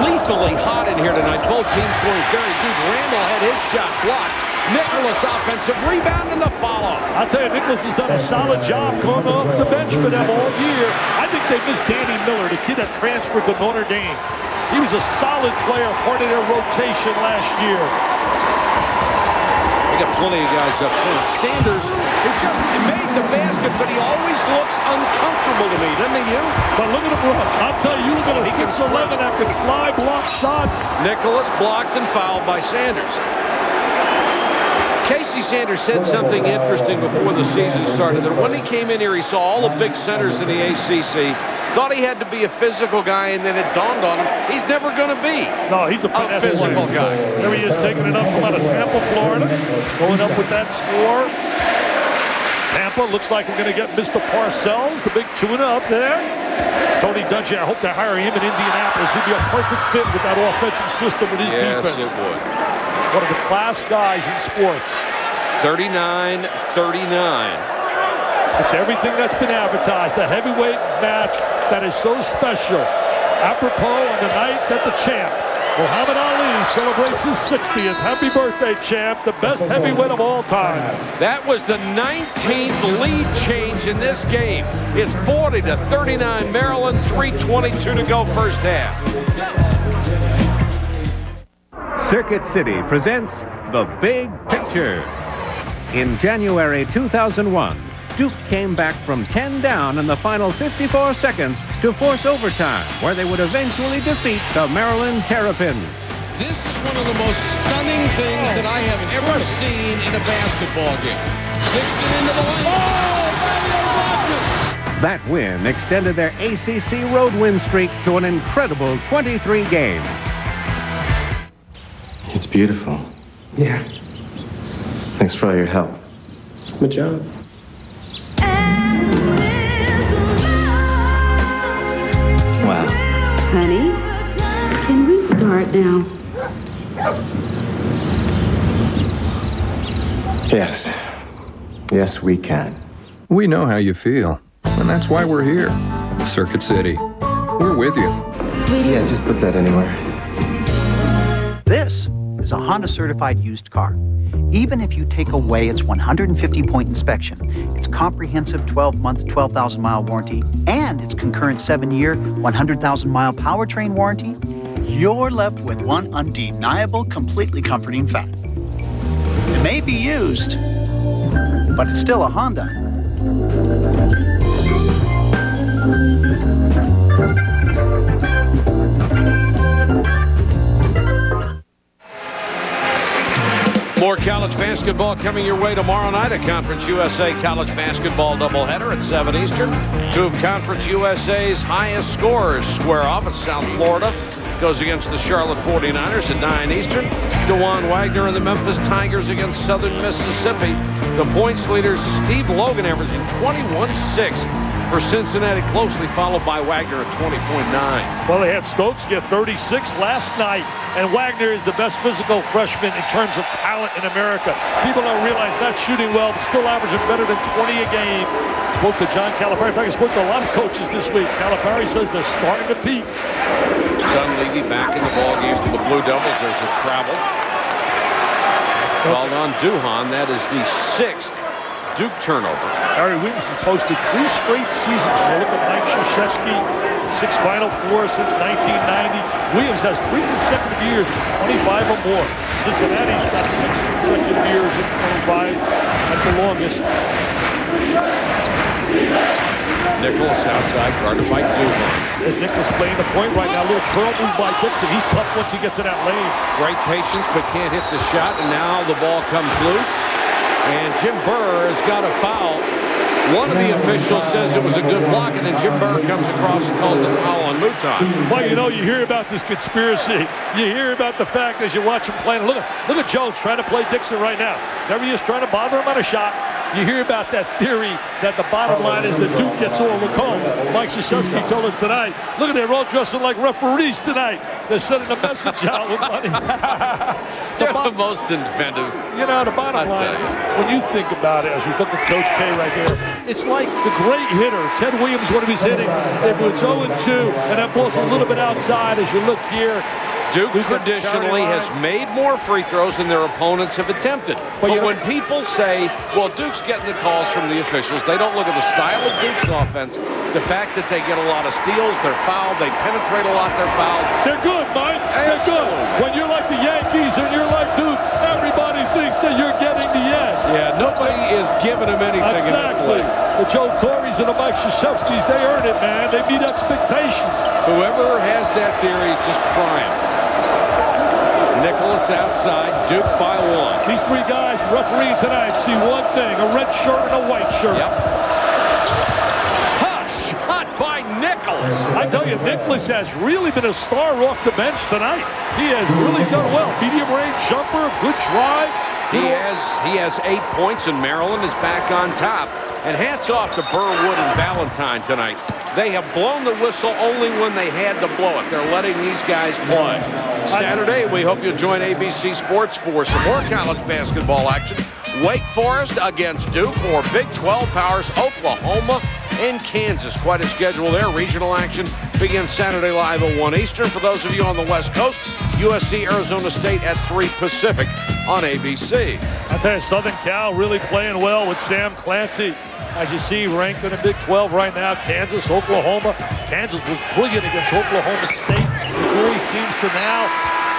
lethally hot in here tonight. Both teams going very deep. Randall had his shot blocked. Nicholas offensive rebound and the follow. I'll tell you, Nicholas has done a solid job coming off the bench for them all year. I think they missed Danny Miller, the kid that transferred to Notre Dame. He was a solid player, part of their rotation last year. They got plenty of guys up front. Sanders, he made the basket, but he always looks uncomfortable to me, doesn't he, you? But look at him run. I'll tell you, look at a 6'11" that can fly, block shots. Nicholas blocked and fouled by Sanders. Casey Sanders said something interesting before the season started, that when he came in here, he saw all the big centers in the ACC, thought he had to be a physical guy, and then it dawned on him, he's never going to be no, he's a physical guy. There he is, taking it up from out of Tampa, Florida, going up with that score. Tampa looks like we're going to get Mr. Parcells, the big tuna up there. Tony Dungy, I hope they hire him in Indianapolis. He'd be a perfect fit with that offensive system with his defense. Yes, it would. One of the class guys in sports. 39-39. It's everything that's been advertised. The heavyweight match that is so special. Apropos on the night that the champ, Muhammad Ali, celebrates his 60th. Happy birthday, champ. The best heavyweight of all time. That was the 19th lead change in this game. It's 40-39 Maryland, 3:22 to go first half. Circuit City presents The Big Picture. In January 2001, Duke came back from 10 down in the final 54 seconds to force overtime, where they would eventually defeat the Maryland Terrapins. This is one of the most stunning things that I have ever seen in a basketball game. Kicks it into the lane. That win extended their ACC road win streak to an incredible 23 games. It's beautiful. Yeah. Thanks for all your help. It's my job. Wow. Honey, can we start now? Yes. Yes, we can. We know how you feel, and that's why we're here. Circuit City. We're with you. Sweetie. Yeah, just put that anywhere. This is a Honda certified used car. Even if you take away its 150-point inspection, its comprehensive 12-month, 12,000-mile warranty, and its concurrent 7-year, 100,000-mile powertrain warranty, you're left with one undeniable, completely comforting fact. It may be used, but it's still a Honda. More college basketball coming your way tomorrow night. A Conference USA college basketball doubleheader at 7 Eastern. Two of Conference USA's highest scorers square off at South Florida. Goes against the Charlotte 49ers at 9 Eastern. DeJuan Wagner and the Memphis Tigers against Southern Mississippi. The points leaders, Steve Logan, averaging 21-6 for Cincinnati, closely followed by Wagner at 20.9. Well, they had Stokes get 36 last night, and Wagner is the best physical freshman in terms of talent in America. People don't realize not shooting well, but still averaging better than 20 a game. Spoke to John Calipari. In fact, I spoke to a lot of coaches this week. Calipari says they're starting to peak. Dunleavy back in the ballgame for the Blue Devils. There's a travel. Called on Duhan. That is the 6th Duke turnover. Harry Williams has posted 3 straight seasons. You look at Mike Krzyzewski, 6 Final Four since 1990. Williams has 3 consecutive years, 25 or more. Cincinnati's got 6 consecutive years at 25. That's the longest. Nicholas outside, guarded by Duhan. As Nicholas playing the point right now, a little curl move by Dixon. He's tough once he gets in that lane. Great patience, but can't hit the shot, and now the ball comes loose. And Jim Burr has got a foul. One of the officials says it was a good block, and then Jim Burr comes across and calls the foul on Mouton. Well, you know, you hear about this conspiracy. You hear about the fact as you watch him playing. Look at Jones trying to play Dixon right now. There he is trying to bother him on a shot. You hear about that theory that the bottom line is that Duke gets all the calls. Mike Krzyzewski told us tonight, look at they're all dressing like referees tonight. They're sending a message out with money. They're the most inventive. You know, the bottom line is, when you think about it, as we look at Coach K right there, it's like the great hitter, Ted Williams, when he was hitting, if it was 0-2, and that ball's a little bit outside as you look here. Duke traditionally has made more free throws than their opponents have attempted. But when people say, well, Duke's getting the calls from the officials, they don't look at the style of Duke's offense, the fact that they get a lot of steals, they're fouled, they penetrate a lot, they're fouled. They're good, Mike. They're good. When you're like the Yankees and you're like Duke, everybody thinks that you're getting the edge. Yeah, nobody is giving them anything in this league. The Joe Torres and the Mike Krzyzewskis, they earn it, man. They meet expectations. Whoever has that theory is just prime. Nicholas outside, Duke by 1. These 3 guys refereeing tonight see one thing, a red shirt and a white shirt. Yep. Tough shot by Nicholas. I tell you, Nicholas has really been a star off the bench tonight. He has really done well. Medium range jumper, good drive. He has 8 points, and Maryland is back on top. And hats off to Burwood and Valentine tonight. They have blown the whistle only when they had to blow it. They're letting these guys play. Saturday, we hope you'll join ABC Sports for some more college basketball action. Wake Forest against Duke, or Big 12 powers Oklahoma and Kansas. Quite a schedule there. Regional action begins Saturday live at 1 Eastern. For those of you on the West Coast, USC Arizona State at 3 Pacific on ABC. I tell you, Southern Cal really playing well with Sam Clancy. As you see, ranked in the Big 12 right now, Kansas, Oklahoma. Kansas was brilliant against Oklahoma State. Missouri seems to now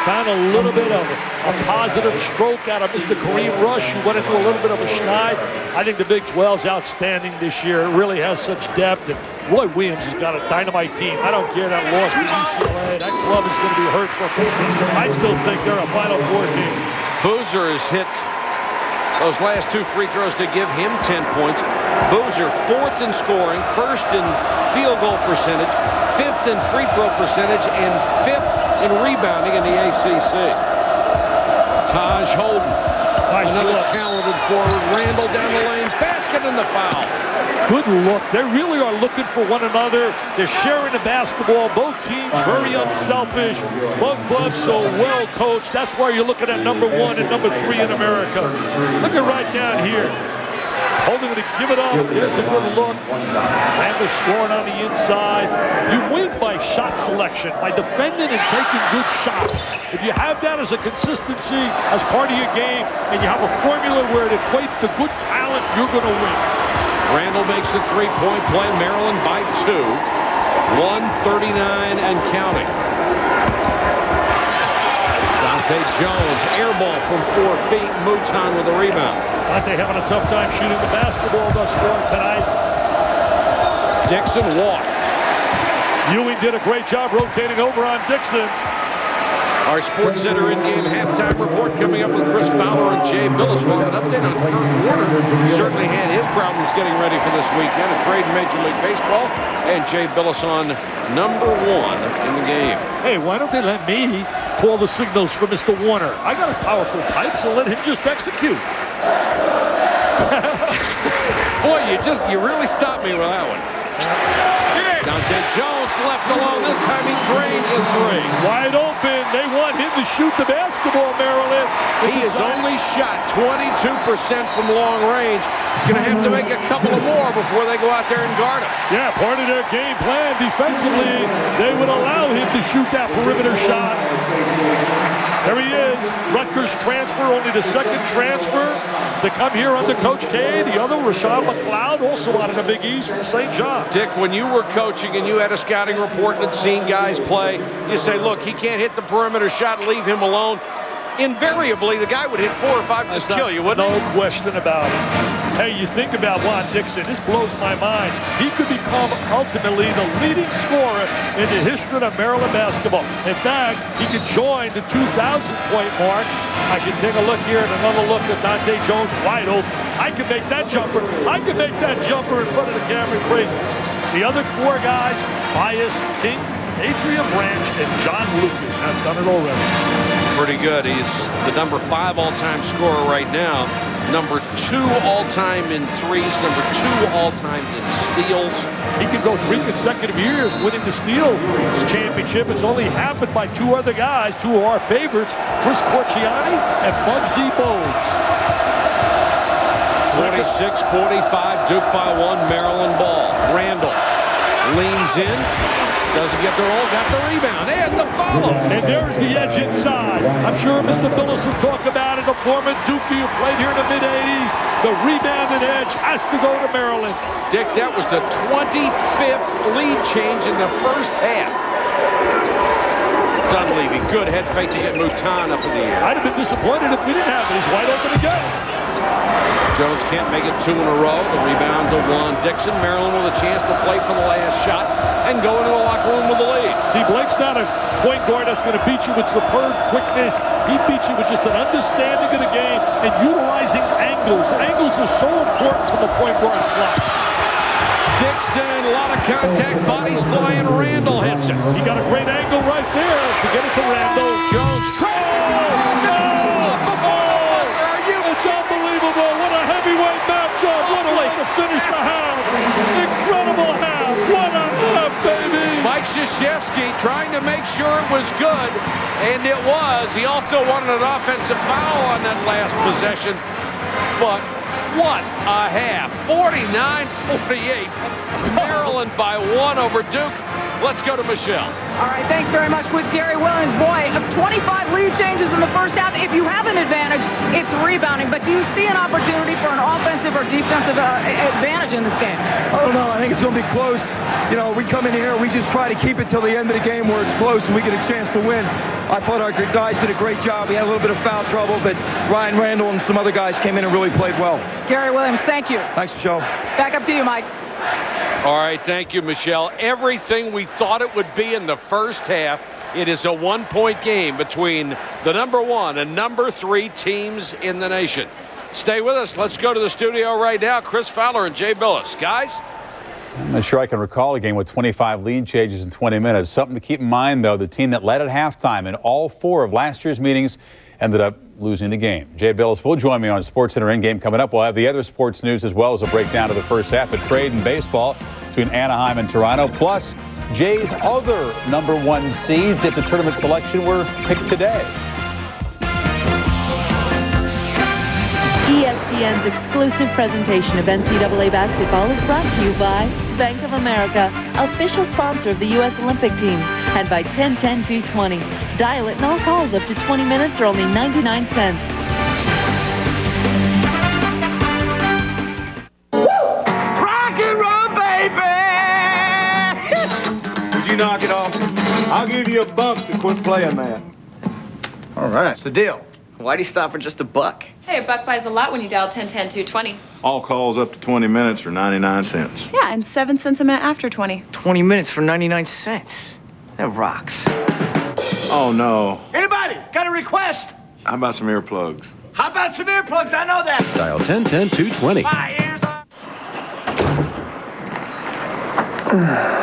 found a little bit of a positive stroke out of Mr. Kareem Rush, who went into a little bit of a schneid. I think the Big 12's outstanding this year. It really has such depth. And Roy Williams has got a dynamite team. I don't care that loss to UCLA. That club is going to be hurt for a I still think they're a Final Four team. Boozer has hit those last 2 free throws to give him 10 points. Boozer 4th in scoring, 1st in field goal percentage, 5th in free throw percentage, and 5th in rebounding in the ACC. Taj Holden, another talented forward. Randall down the lane, basket and the foul. Good look. They really are looking for one another. They're sharing the basketball. Both teams very unselfish. Both clubs so well coached. That's why you're looking at number 1 and number 3 in America. Look at right down here. Holding to give it up. Here's the good look. Randall scoring on the inside. You win by shot selection, by defending and taking good shots. If you have that as a consistency, as part of your game, and you have a formula where it equates to good talent, you're going to win. Randall makes the 3-point play. Maryland by 2. 139 and counting. Dante Jones, air ball from 4 feet. Mouton with a rebound. Dante having a tough time shooting the basketball thus far tonight. Dixon walked. Ewing did a great job rotating over on Dixon. Our Sports Center in-game halftime report coming up with Chris Fowler and Jay Billis. Well, an update on Kurt Warner. He certainly had his problems getting ready for this weekend. A trade in Major League Baseball. And Jay Billis on number 1 in the game. Hey, why don't they let me call the signals for Mr. Warner? I got a powerful pipe, so let him just execute. Boy, you really stopped me with that one. Dante Jones left alone. This time he drains a 3. Wide open. They want him to shoot the basketball, Maryland. He has only shot 22% from long range. He's going to have to make a couple of more before they go out there and guard him. Yeah, part of their game plan defensively, they would allow him to shoot that perimeter shot. There he is. Rutgers transfer, only the second transfer to come here under Coach K. The other, Rashawn McLeod, also out of the Big East from St. John. Dick, when you were coaching and you had a scouting report and had seen guys play, you say, look, he can't hit the perimeter shot, leave him alone. Invariably, the guy would hit 4 or 5 just kill you, wouldn't he? No question about it. Hey, you think about Juan Dixon. This blows my mind. He could become ultimately the leading scorer in the history of Maryland basketball. In fact, he could join the 2,000-point mark. I should take a look here and another look at Dante Jones wide open. I could make that jumper. I could make that jumper in front of the camera crazy. The other 4 guys, Bias, King, Adrian Branch, and John Lucas have done it already. Pretty good. He's the number 5 all-time scorer right now. Number 2 all-time in threes. Number 2 all-time in steals. He could go 3 consecutive years winning the steals championship. It's only happened by 2 other guys, 2 of our favorites, Chris Corciani and Muggsy Bogues. 46-45, Duke by 1, Maryland ball. Randall leans in. Doesn't get the roll, got the rebound, and the follow. And there's the edge inside. I'm sure Mr. Billis will talk about it. A former Dookie who played here in the mid-'80s. The rebound and edge has to go to Maryland. Dick, that was the 25th lead change in the first half. Dunleavy, good head fake to get Mouton up in the air. I'd have been disappointed if we didn't have it. He's wide open again. Jones can't make it 2 in a row. The rebound to Juan Dixon. Maryland with a chance to play for the last shot and go into the locker room with the lead. See, Blake's not a point guard that's going to beat you with superb quickness. He beats you with just an understanding of the game and utilizing angles. Angles are so important from the point guard slot. Dixon, a lot of contact, bodies flying. Randall hits it. He got a great angle right there to get it to Randall. Jones It's unbelievable. What a heavyweight matchup. What a way to finish the half. Incredible half. What a half, baby. Mike Krzyzewski trying to make sure it was good, and it was. He also wanted an offensive foul on that last possession. But what a half. 49-48. Maryland by 1 over Duke. Let's go to Michelle. All right, thanks very much with Gary Williams. Boy, of 25 lead changes in the first half, if you have an advantage, it's rebounding. But do you see an opportunity for an offensive or defensive advantage in this game? I don't know. I think it's going to be close. You know, we come in here, we just try to keep it till the end of the game where it's close and we get a chance to win. I thought our guys did a great job. We had a little bit of foul trouble, but Ryan Randall and some other guys came in and really played well. Gary Williams, thank you. Thanks, Michelle. Back up to you, Mike. All right, thank you, Michelle. Everything we thought it would be in the first half. It is a 1-point game between the number 1 and number 3 teams in the nation. Stay with us. Let's go to the studio right now. Chris Fowler and Jay Billis. Guys? I'm not sure I can recall a game with 25 lead changes in 20 minutes. Something to keep in mind, though, the team that led at halftime in all 4 of last year's meetings ended up losing the game. Jay Billis will join me on Sports Center Endgame coming up. We'll have the other sports news as well as a breakdown of the first half, the trade in baseball between Anaheim and Toronto, plus Jay's other number 1 seeds at the tournament selection were picked today. ESPN's exclusive presentation of NCAA basketball is brought to you by Bank of America, official sponsor of the U.S. Olympic team, and by 10-10-220. Dial it and all calls up to 20 minutes are only 99 cents. Rock and roll, baby! Would you knock it off? I'll give you a bump to quit playing that. All right. What's the deal? Why'd he stop for just $1? Hey, a buck buys a lot when you dial 10-10-220. All calls up to 20 minutes for 99 cents. Yeah, and 7 cents a minute after 20. 20 minutes for 99 cents. That rocks. Oh, no. Anybody got a request? How about some earplugs? How about some earplugs? I know that. Dial 10-10-220. My ears are...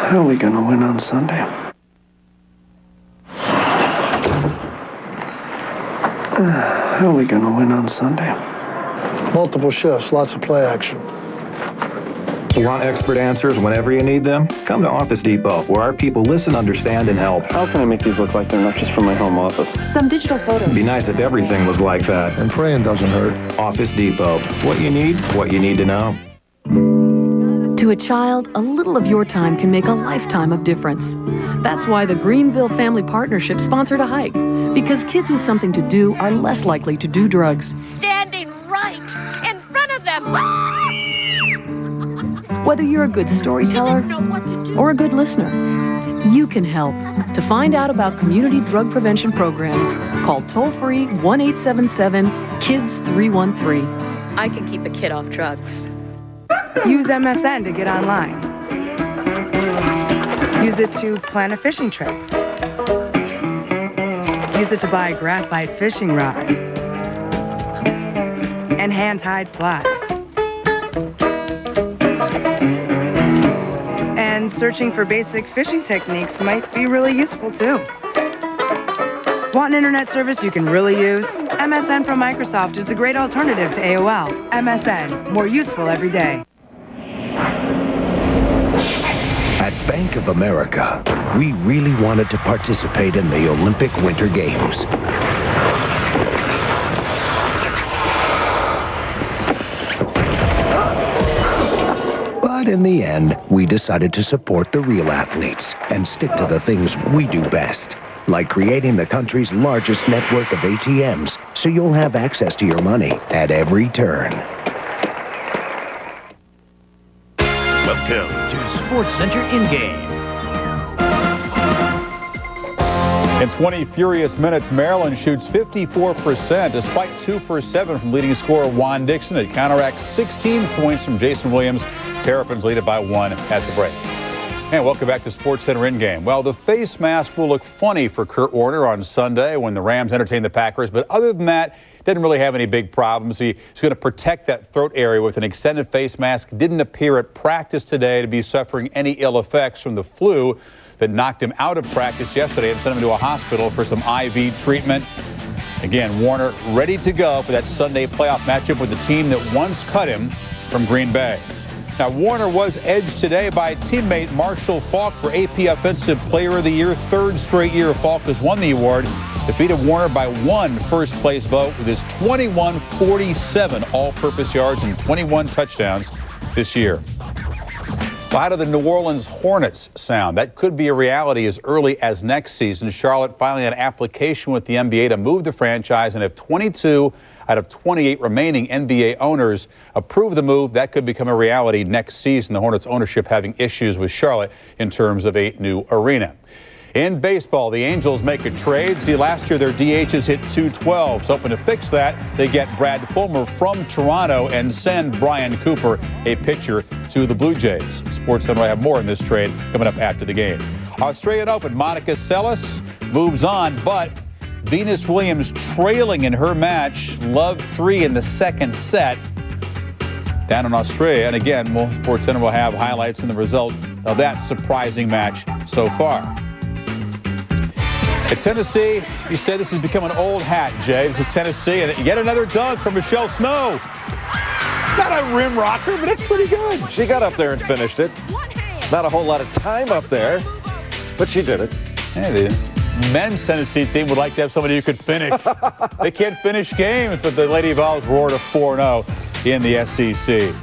How are we gonna win on Sunday? How are we gonna win on Sunday? Multiple shifts, lots of play action. You want expert answers whenever you need them? Come to Office Depot, where our people listen, understand, and help. How can I make these look like they're not just from my home office? Some digital photos. It'd be nice if everything was like that. And praying doesn't hurt. Office Depot. What you need to know. To a child, a little of your time can make a lifetime of difference. That's why the Greenville Family Partnership sponsored a hike, because kids with something to do are less likely to do drugs. Standing right in front of them. Whether you're a good storyteller or a good listener, you can help. To find out about community drug prevention programs, call toll-free 1-877-KIDS-313. I can keep a kid off drugs. Use MSN to get online. Use it to plan a fishing trip. Use it to buy a graphite fishing rod. And hand-tied flies. And searching for basic fishing techniques might be really useful too. Want an internet service you can really use? MSN from Microsoft is the great alternative to AOL. MSN, more useful every day. At Bank of America, we really wanted to participate in the Olympic Winter Games. But in the end, we decided to support the real athletes and stick to the things we do best, like creating the country's largest network of ATMs, so you'll have access to your money at every turn. Welcome to Sports Center in-game. In 20 furious minutes, Maryland shoots 54% despite 2 for 7 from leading scorer Juan Dixon. It counteracts 16 points from Jason Williams. Terrapins lead it by 1 at the break. And welcome back to Sports Center in-game. Well, the face mask will look funny for Kurt Warner on Sunday when the Rams entertain the Packers. But other than that, didn't really have any big problems. He's going to protect that throat area with an extended face mask. Didn't appear at practice today to be suffering any ill effects from the flu that knocked him out of practice yesterday and sent him to a hospital for some IV treatment. Again, Warner ready to go for that Sunday playoff matchup with the team that once cut him from Green Bay. Now, Warner was edged today by teammate Marshall Faulk for AP Offensive Player of the Year. 3rd straight year Faulk has won the award. Defeated Warner by 1 first-place vote with his 21-47 all-purpose yards and 21 touchdowns this year. Well, how do the New Orleans Hornets sound? That could be a reality as early as next season. Charlotte filing an application with the NBA to move the franchise, and if 22 out of 28 remaining NBA owners approve the move, that could become a reality next season. The Hornets ownership having issues with Charlotte in terms of a new arena. In baseball, the Angels make a trade. See, last year their DHs hit 212. So hoping to fix that, they get Brad Fulmer from Toronto and send Brian Cooper, a pitcher, to the Blue Jays. SportsCenter will have more on this trade coming up after the game. Australian Open, Monica Seles moves on, but Venus Williams trailing in her match, love 3 in the second set down in Australia. And again, SportsCenter will have highlights and the result of that surprising match so far. At Tennessee, you say this has become an old hat, Jay. This is Tennessee, and yet another dunk from Michelle Snow. Not a rim rocker, but it's pretty good. She got up there and finished it. Not a whole lot of time up there, but she did it. Yeah, the men's Tennessee team would like to have somebody who could finish. They can't finish games, but the Lady Vols roared a 4-0 in the SEC.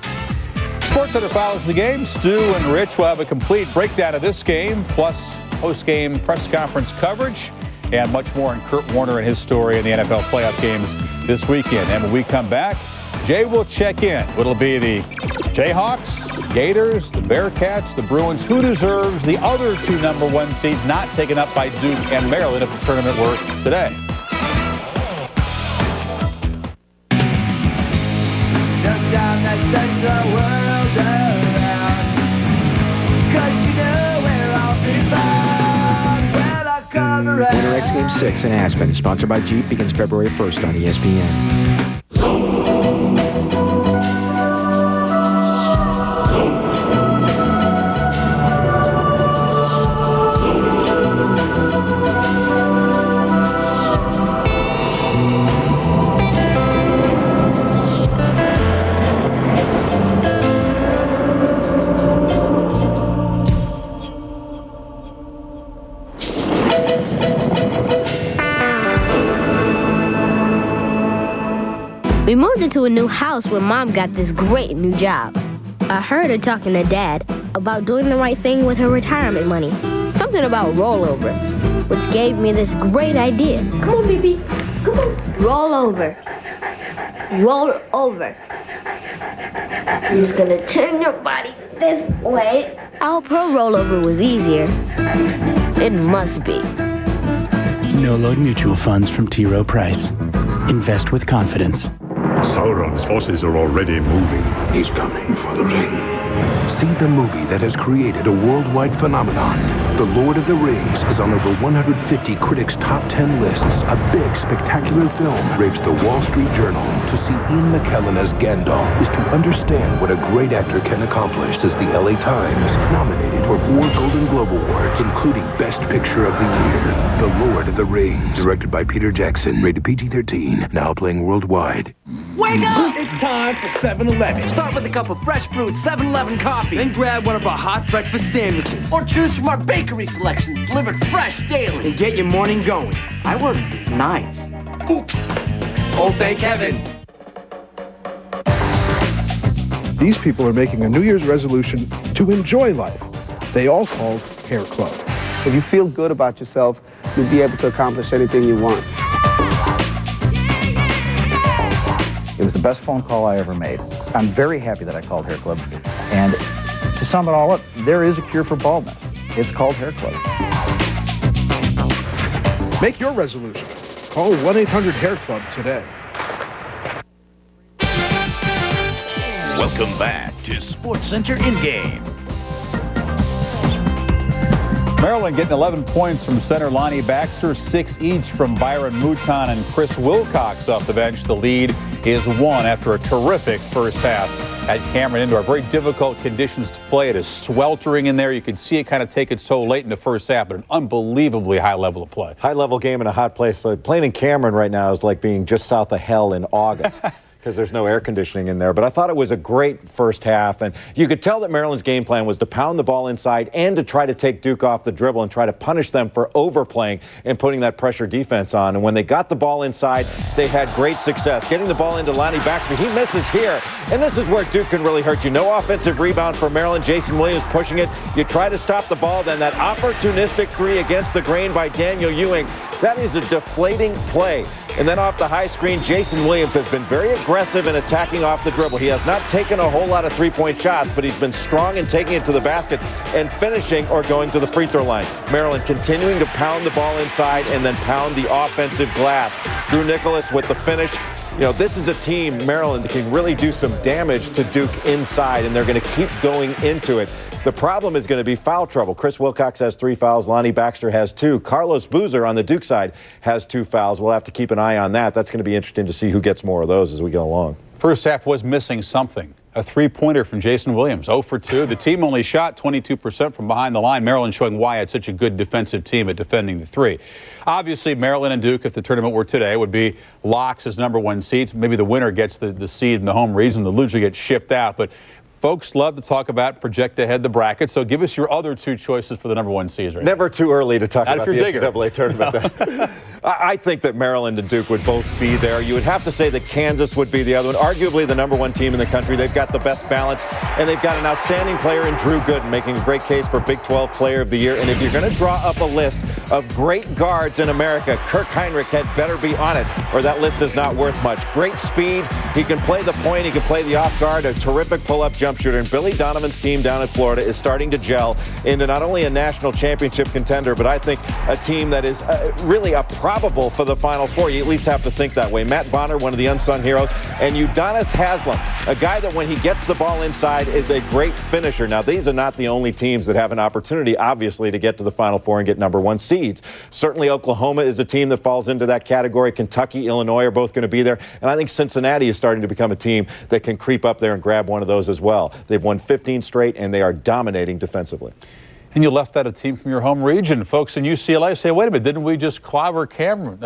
SportsCenter follows the game. Stu and Rich will have a complete breakdown of this game, plus post-game press conference coverage, and much more on Kurt Warner and his story in the NFL playoff games this weekend. And when we come back, Jay will check in. It'll be the Jayhawks, Gators, the Bearcats, the Bruins. Who deserves the other 2 number 1 seeds not taken up by Duke and Maryland if the tournament were today? Game 6 in Aspen, sponsored by Jeep, begins February 1st on ESPN. We moved into a new house where Mom got this great new job. I heard her talking to Dad about doing the right thing with her retirement money. Something about rollover, which gave me this great idea. Come on, baby. Come on. Roll over. Roll over. You're just gonna turn your body this way. Our pro rollover was easier. It must be. No-load mutual funds from T. Rowe Price. Invest with confidence. Sauron's forces are already moving. He's coming for the ring. See the movie that has created a worldwide phenomenon. The Lord of the Rings is on over 150 critics' top 10 lists. A big, spectacular film, raves the Wall Street Journal. To see Ian McKellen as Gandalf is to understand what a great actor can accomplish, says the LA Times. Nominated for 4 Golden Globe Awards, including Best Picture of the Year. The Lord of the Rings, directed by Peter Jackson, rated PG-13, now playing worldwide. Wake up! It's time for 7-Eleven. Start with a cup of fresh brewed 7-Eleven coffee. Then grab one of our hot breakfast sandwiches. Or choose from our bakery selections delivered fresh daily. And get your morning going. I work nights. Oops. Old day Kevin. These people are making a New Year's resolution to enjoy life. They all called Hair Club. If you feel good about yourself, you'll be able to accomplish anything you want. It was the best phone call I ever made. I'm very happy that I called Hair Club. And to sum it all up, there is a cure for baldness. It's called Hair Club. Make your resolution. Call 1-800-HAIR-CLUB today. Welcome back to SportsCenter in-game. Maryland getting 11 points from center Lonnie Baxter, 6 each from Byron Mouton and Chris Wilcox off the bench. The lead is 1 after a terrific first half at Cameron Indoor. Very difficult conditions to play. It is sweltering in there. You can see it kind of take its toll late in the first half, but an unbelievably high level of play. High level game in a hot place. Playing in Cameron right now is like being just south of hell in August. Because there's no air conditioning in there. But I thought it was a great first half, and you could tell that Maryland's game plan was to pound the ball inside and to try to take Duke off the dribble and try to punish them for overplaying and putting that pressure defense on. And when they got the ball inside, they had great success. Getting the ball into Lonnie Baxter, he misses here. And this is where Duke can really hurt you. No offensive rebound for Maryland. Jason Williams pushing it. You try to stop the ball, then that opportunistic 3 against the grain by Daniel Ewing. That is a deflating play. And then off the high screen, Jason Williams has been very aggressive in attacking off the dribble. He has not taken a whole lot of three-point shots, but he's been strong in taking it to the basket and finishing or going to the free throw line. Maryland continuing to pound the ball inside and then pound the offensive glass. Drew Nicholas with the finish. You know, this is a team, Maryland, that can really do some damage to Duke inside, and they're going to keep going into it. The problem is going to be foul trouble. Chris Wilcox has 3 fouls. Lonnie Baxter has 2. Carlos Boozer on the Duke side has 2 fouls. We'll have to keep an eye on that. That's going to be interesting to see who gets more of those as we go along. First half was missing something. A 3-pointer from Jason Williams, 0 for 2. The team only shot 22% from behind the line. Maryland showing why it's such a good defensive team at defending the 3. Obviously, Maryland and Duke, if the tournament were today, would be locks as #1 seeds. Maybe the winner gets the seed in the home region. The loser gets shipped out. But folks love to talk about project ahead the bracket. So give us your other 2 choices for the #1 seeds right Never too early to talk Not about if the you're digger. NCAA tournament. No. I think that Maryland and Duke would both be there. You would have to say that Kansas would be the other one. Arguably the #1 team in the country. They've got the best balance, and they've got an outstanding player in Drew Gooden, making a great case for Big 12 Player of the Year. And if you're going to draw up a list of great guards in America, Kirk Heinrich had better be on it, or that list is not worth much. Great speed. He can play the point. He can play the off guard. A terrific pull-up jump shooter. And Billy Donovan's team down in Florida is starting to gel into not only a national championship contender, but I think a team that is really a product probable for the Final Four. You at least have to think that way. Matt Bonner, one of the unsung heroes, and Udonis Haslem, a guy that when he gets the ball inside is a great finisher. Now, these are not the only teams that have an opportunity, obviously, to get to the Final Four and get number one seeds. Certainly, Oklahoma is a team that falls into that category. Kentucky, Illinois are both going to be there. And I think Cincinnati is starting to become a team that can creep up there and grab one of those as well. They've won 15 straight, and they are dominating defensively. And you left out a team from your home region. Folks in UCLA say, wait a minute, didn't we just clobber Kansas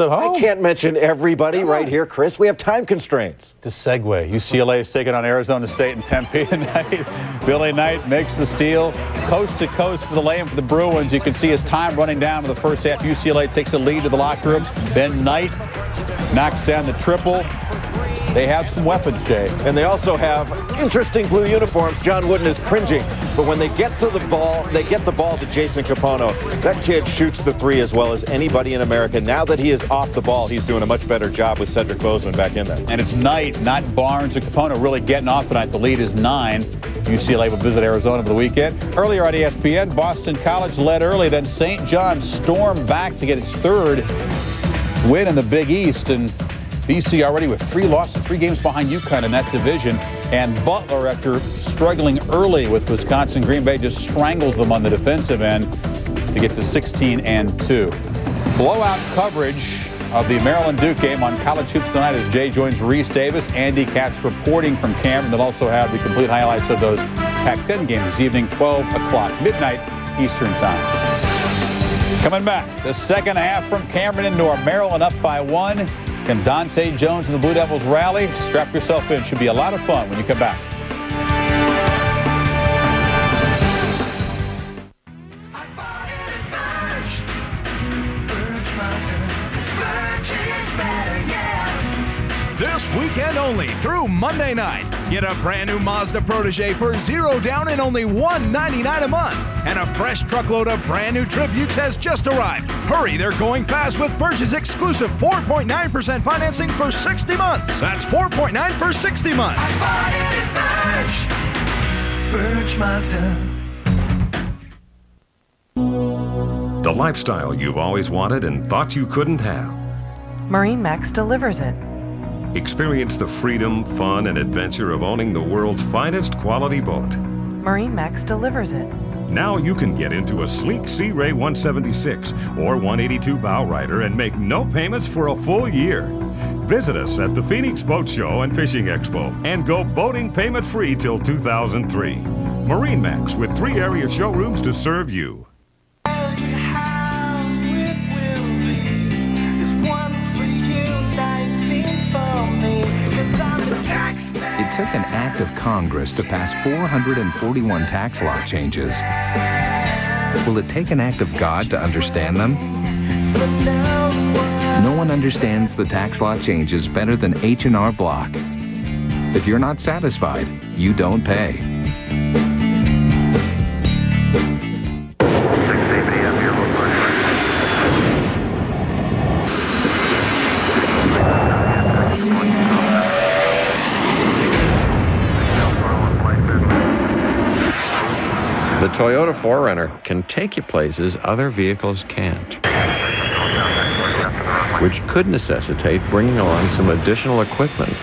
at home? I can't mention everybody right here, Chris. We have time constraints. To segue, UCLA is taking on Arizona State in Tempe tonight. Billy Knight makes the steal. Coast to coast for the lay-in for the Bruins. You can see his time running down in the first half. UCLA takes a lead to the locker room. Then Knight knocks down the triple. They have some weapons, Jay. And they also have interesting blue uniforms. John Wooden is cringing. But when they get to the ball, they get the ball to Jason Capono. That kid shoots the three as well as anybody in America. Now that he is off the ball, he's doing a much better job with Cedric Bozeman back in there. And it's Knight, not Barnes and Capono, really getting off tonight. The lead is 9. UCLA will visit Arizona for the weekend. Earlier on ESPN, Boston College led early. Then St. John's stormed back to get its third win in the Big East. And BC already with 3 losses, 3 games behind UConn in that division. And Butler, after struggling early with Wisconsin, Green Bay just strangles them on the defensive end to get to 16-2. Blowout coverage of the Maryland-Duke game on College Hoops tonight as Jay joins Reese Davis. Andy Katz reporting from Cameron. They'll also have the complete highlights of those Pac-10 games this evening, 12 o'clock, midnight Eastern time. Coming back, the second half from Cameron Indoor. Maryland up by 1. Can Dante Jones and the Blue Devils rally? Strap yourself in. Should be a lot of fun when you come back. This weekend only through Monday night. Get a brand new Mazda Protege for $0 down and only $199 a month. And a fresh truckload of brand new Tributes has just arrived. Hurry, they're going fast with Birch's exclusive 4.9% financing for 60 months. That's 4.9 for 60 months. I bought it at Birch Mazda. The lifestyle you've always wanted and thought you couldn't have. MarineMax delivers it. Experience the freedom, fun, and adventure of owning the world's finest quality boat. MarineMax delivers it. Now you can get into a sleek Sea Ray 176 or 182 bow rider and make no payments for a full year. Visit us at the Phoenix Boat Show and Fishing Expo and go boating payment free till 2003. MarineMax with 3 area showrooms to serve you. It took an act of Congress to pass 441 tax law changes. Will it take an act of God to understand them? No one understands the tax law changes better than H&R Block. If you're not satisfied, you don't pay. The Toyota 4Runner can take you places other vehicles can't, which could necessitate bringing along some additional equipment.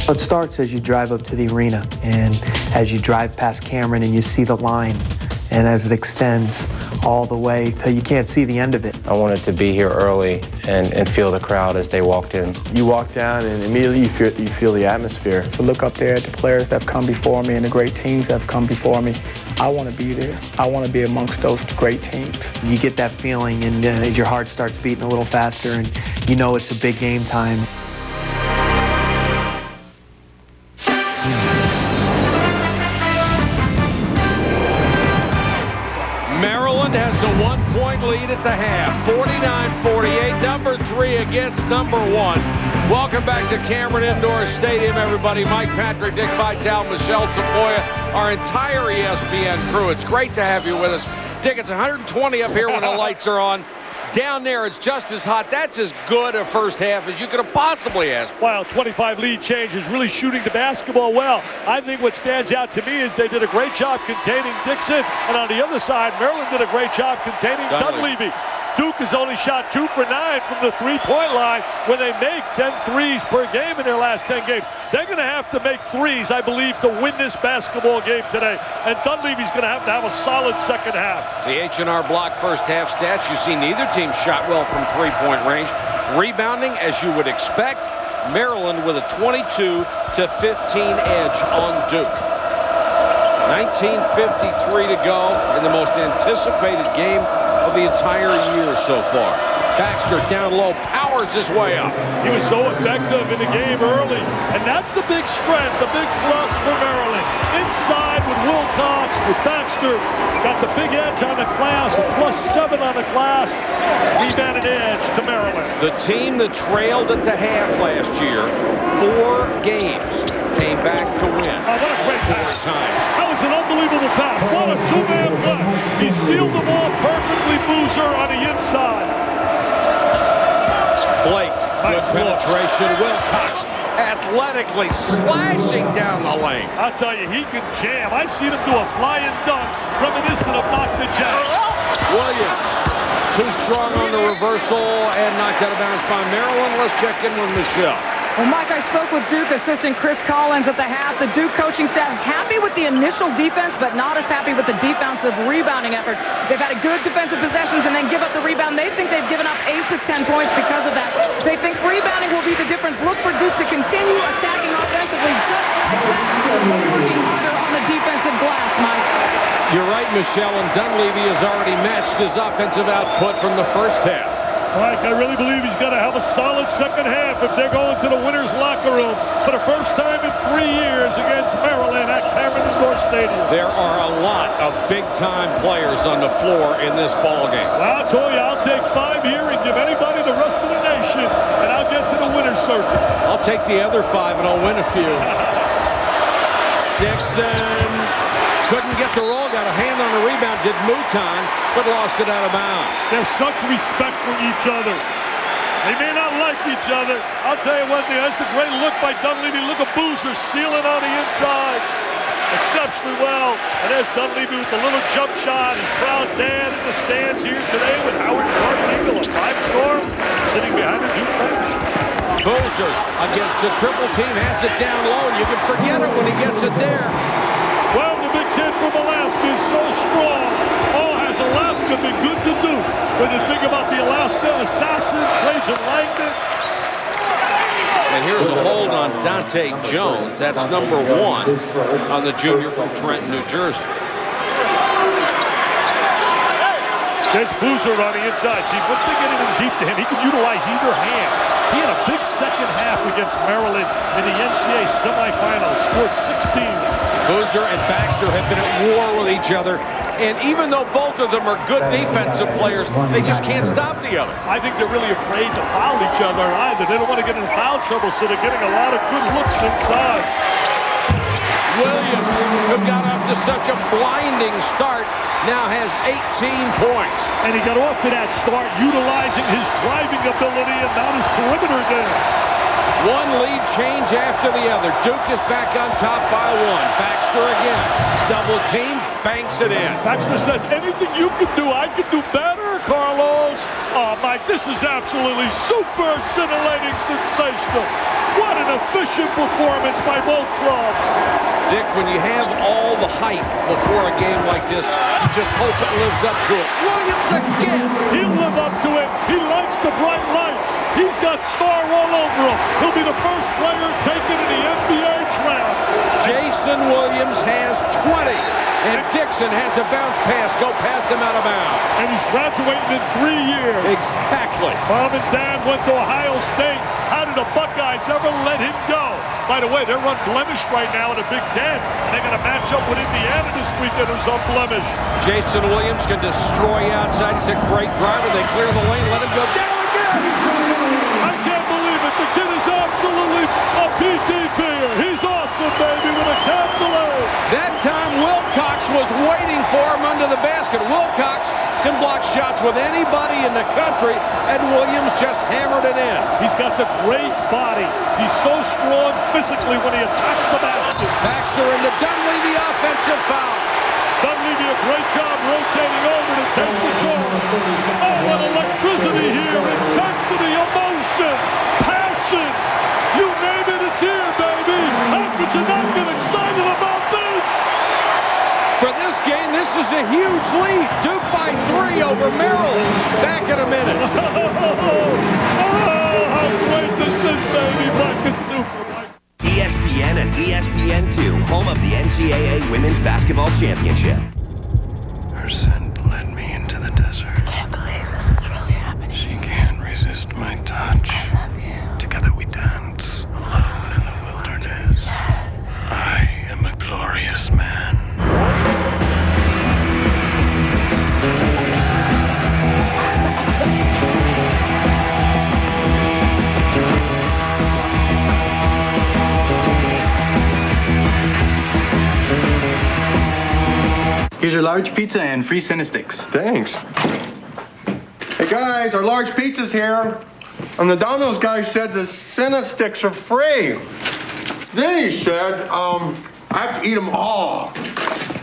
It starts as you drive up to the arena, and as you drive past Cameron and you see the line, and as it extends all the way till you can't see the end of it. I wanted to be here early and feel the crowd as they walked in. You walk down and immediately you feel the atmosphere. To look up there at the players that have come before me and the great teams that have come before me, I want to be there. I want to be amongst those great teams. You get that feeling, and your heart starts beating a little faster, and you know it's a big game time. Maryland has a 1-point lead at the half, 49-48, number 3 against number 1. Welcome back to Cameron Indoor Stadium, everybody. Mike Patrick, Dick Vitale, Michelle Tapoya, our entire ESPN crew. It's great to have you with us. Dick, it's 120 up here when the lights are on. Down there, it's just as hot. That's as good a first half as you could have possibly asked. Wow, 25 lead change is really shooting the basketball well. I think what stands out to me is they did a great job containing Dixon, and on the other side, Maryland did a great job containing Dunleavy. Duke has only shot 2 for 9 from the three-point line when they make 10 threes per game in their last 10 games. They're going to have to make threes, I believe, to win this basketball game today. And Dunleavy's going to have a solid second half. The H&R Block first half stats, you see neither team shot well from three-point range. Rebounding, as you would expect, Maryland with a 22-15 edge on Duke. 19:53 to go in the most anticipated game of the entire year so far. Baxter down low, powers his way up. He was so effective in the game early, and that's the big strength, the big plus for Maryland. Inside with Wilcox, with Baxter, got the big edge on the glass, a +7 on the glass. Rebounded edge to Maryland. The team that trailed at the half last year, 4 games, came back to win. Oh, what a great pass. That was an unbelievable pass. What a two-man block. He sealed the ball perfectly, Boozer on the inside. Blake, good penetration. Wilcox athletically slashing down the lane. I'll tell you, he can jam. I seen him do a flying dunk, reminiscent of Knock the Jack. Williams, too strong on the reversal and knocked out of bounds by Maryland. Let's check in with Michelle. Well, Mike, I spoke with Duke assistant Chris Collins at the half. The Duke coaching staff happy with the initial defense, but not as happy with the defensive rebounding effort. They've had a good defensive possessions and then give up the rebound. They think they've given up 8 to 10 points because of that. They think rebounding will be the difference. Look for Duke to continue attacking offensively, just like that, working harder on the defensive glass, Mike. You're right, Michelle, and Dunleavy has already matched his offensive output from the first half. Mike, I really believe he's going to have a solid second half if they're going to the winner's locker room for the first time in 3 years against Maryland at Cameron Indoor Stadium. There are a lot of big-time players on the floor in this ball game. Well, I told you, I'll take 5 here and give anybody the rest of the nation, and I'll get to the winner's circle. I'll take the other 5 and I'll win a few. Dixon couldn't get the roll, got a hand on the rebound, did Mouton, but lost it out of bounds. There's such respect for each other. They may not like each other. I'll tell you one thing, that's the great look by Dunleavy. Look at Boozer sealing on the inside. Exceptionally well. And there's Dunleavy with the little jump shot. His proud dad in the stands here today with Howard Carmichael, a 5-star, sitting behind the Duke bench. Boozer against a triple team, has it down low, and you can forget it when he gets it there. Well, the big kid from Alaska is so strong. Oh, has Alaska been good to do? When you think about the Alaska assassin, Trajan Langdon. And here's a hold on Dante Jones. That's number 1 on the junior from Trenton, New Jersey. There's Boozer on the inside. See, once they get it in deep to him, he can utilize either hand. He had a big second half against Maryland in the NCAA semifinals. Scored 16. Boozer and Baxter have been at war with each other. And even though both of them are good defensive players, they just can't stop the other. I think they're really afraid to foul each other either. They don't want to get in foul trouble, so they're getting a lot of good looks inside. Williams, who got off to such a blinding start, now has 18 points. And he got off to that start utilizing his driving ability and not his perimeter game. One lead change after the other. Duke is back on top by 1. Baxter again. Double team, banks it in. Baxter says, anything you can do, I can do better, Carlos. Oh, Mike, this is absolutely super scintillating, sensational. What an efficient performance by both clubs. Dick, when you have all the hype before a game like this, you just hope it lives up to it. Williams again. He'll live up to it. He likes the bright lights. He's got star all over him. He'll be the first player taken in the NBA draft. Jason Williams has 20. And Dixon has a bounce pass go past him out of bounds. And he's graduating in 3 years. Exactly. Mom and Dad went to Ohio State. How did the Buckeyes ever let him go? By the way, they're unblemished right now in the Big Ten. They're going to match up with Indiana this weekend, who's unblemished. Jason Williams can destroy outside. He's a great driver. They clear the lane, let him go down again. I can't believe it. The kid is absolutely a PTP. He's awesome, baby, with a capital A. That time, Wilcox was waiting for him under the basket. Wilcox can block shots with anybody in the country, and Williams just hammered it in. He's got the great body. He's so strong physically when he attacks the basket. Baxter into Dunleavy, offensive foul. Dunleavy, a great job rotating over to take the shot. Oh, what electricity here. Intensity, emotion, passion. You name it, it's here, baby. How could you not get excited about this? For this game, this is a huge lead. Duke by 3 over Maryland. Back in a minute. Oh, how great this is, baby. Black and super. ESPN and ESPN2, home of the NCAA Women's Basketball Championship. Her scent led me into the desert. I can't believe this is really happening. She can't resist my touch. I love you. Together we dance, alone in the wilderness. Yes. I am a glorious man. Here's your large pizza and free Senna sticks. Thanks. Hey guys, our large pizza's here. And the Domino's guy said the Senna sticks are free. Then he said, I have to eat them all.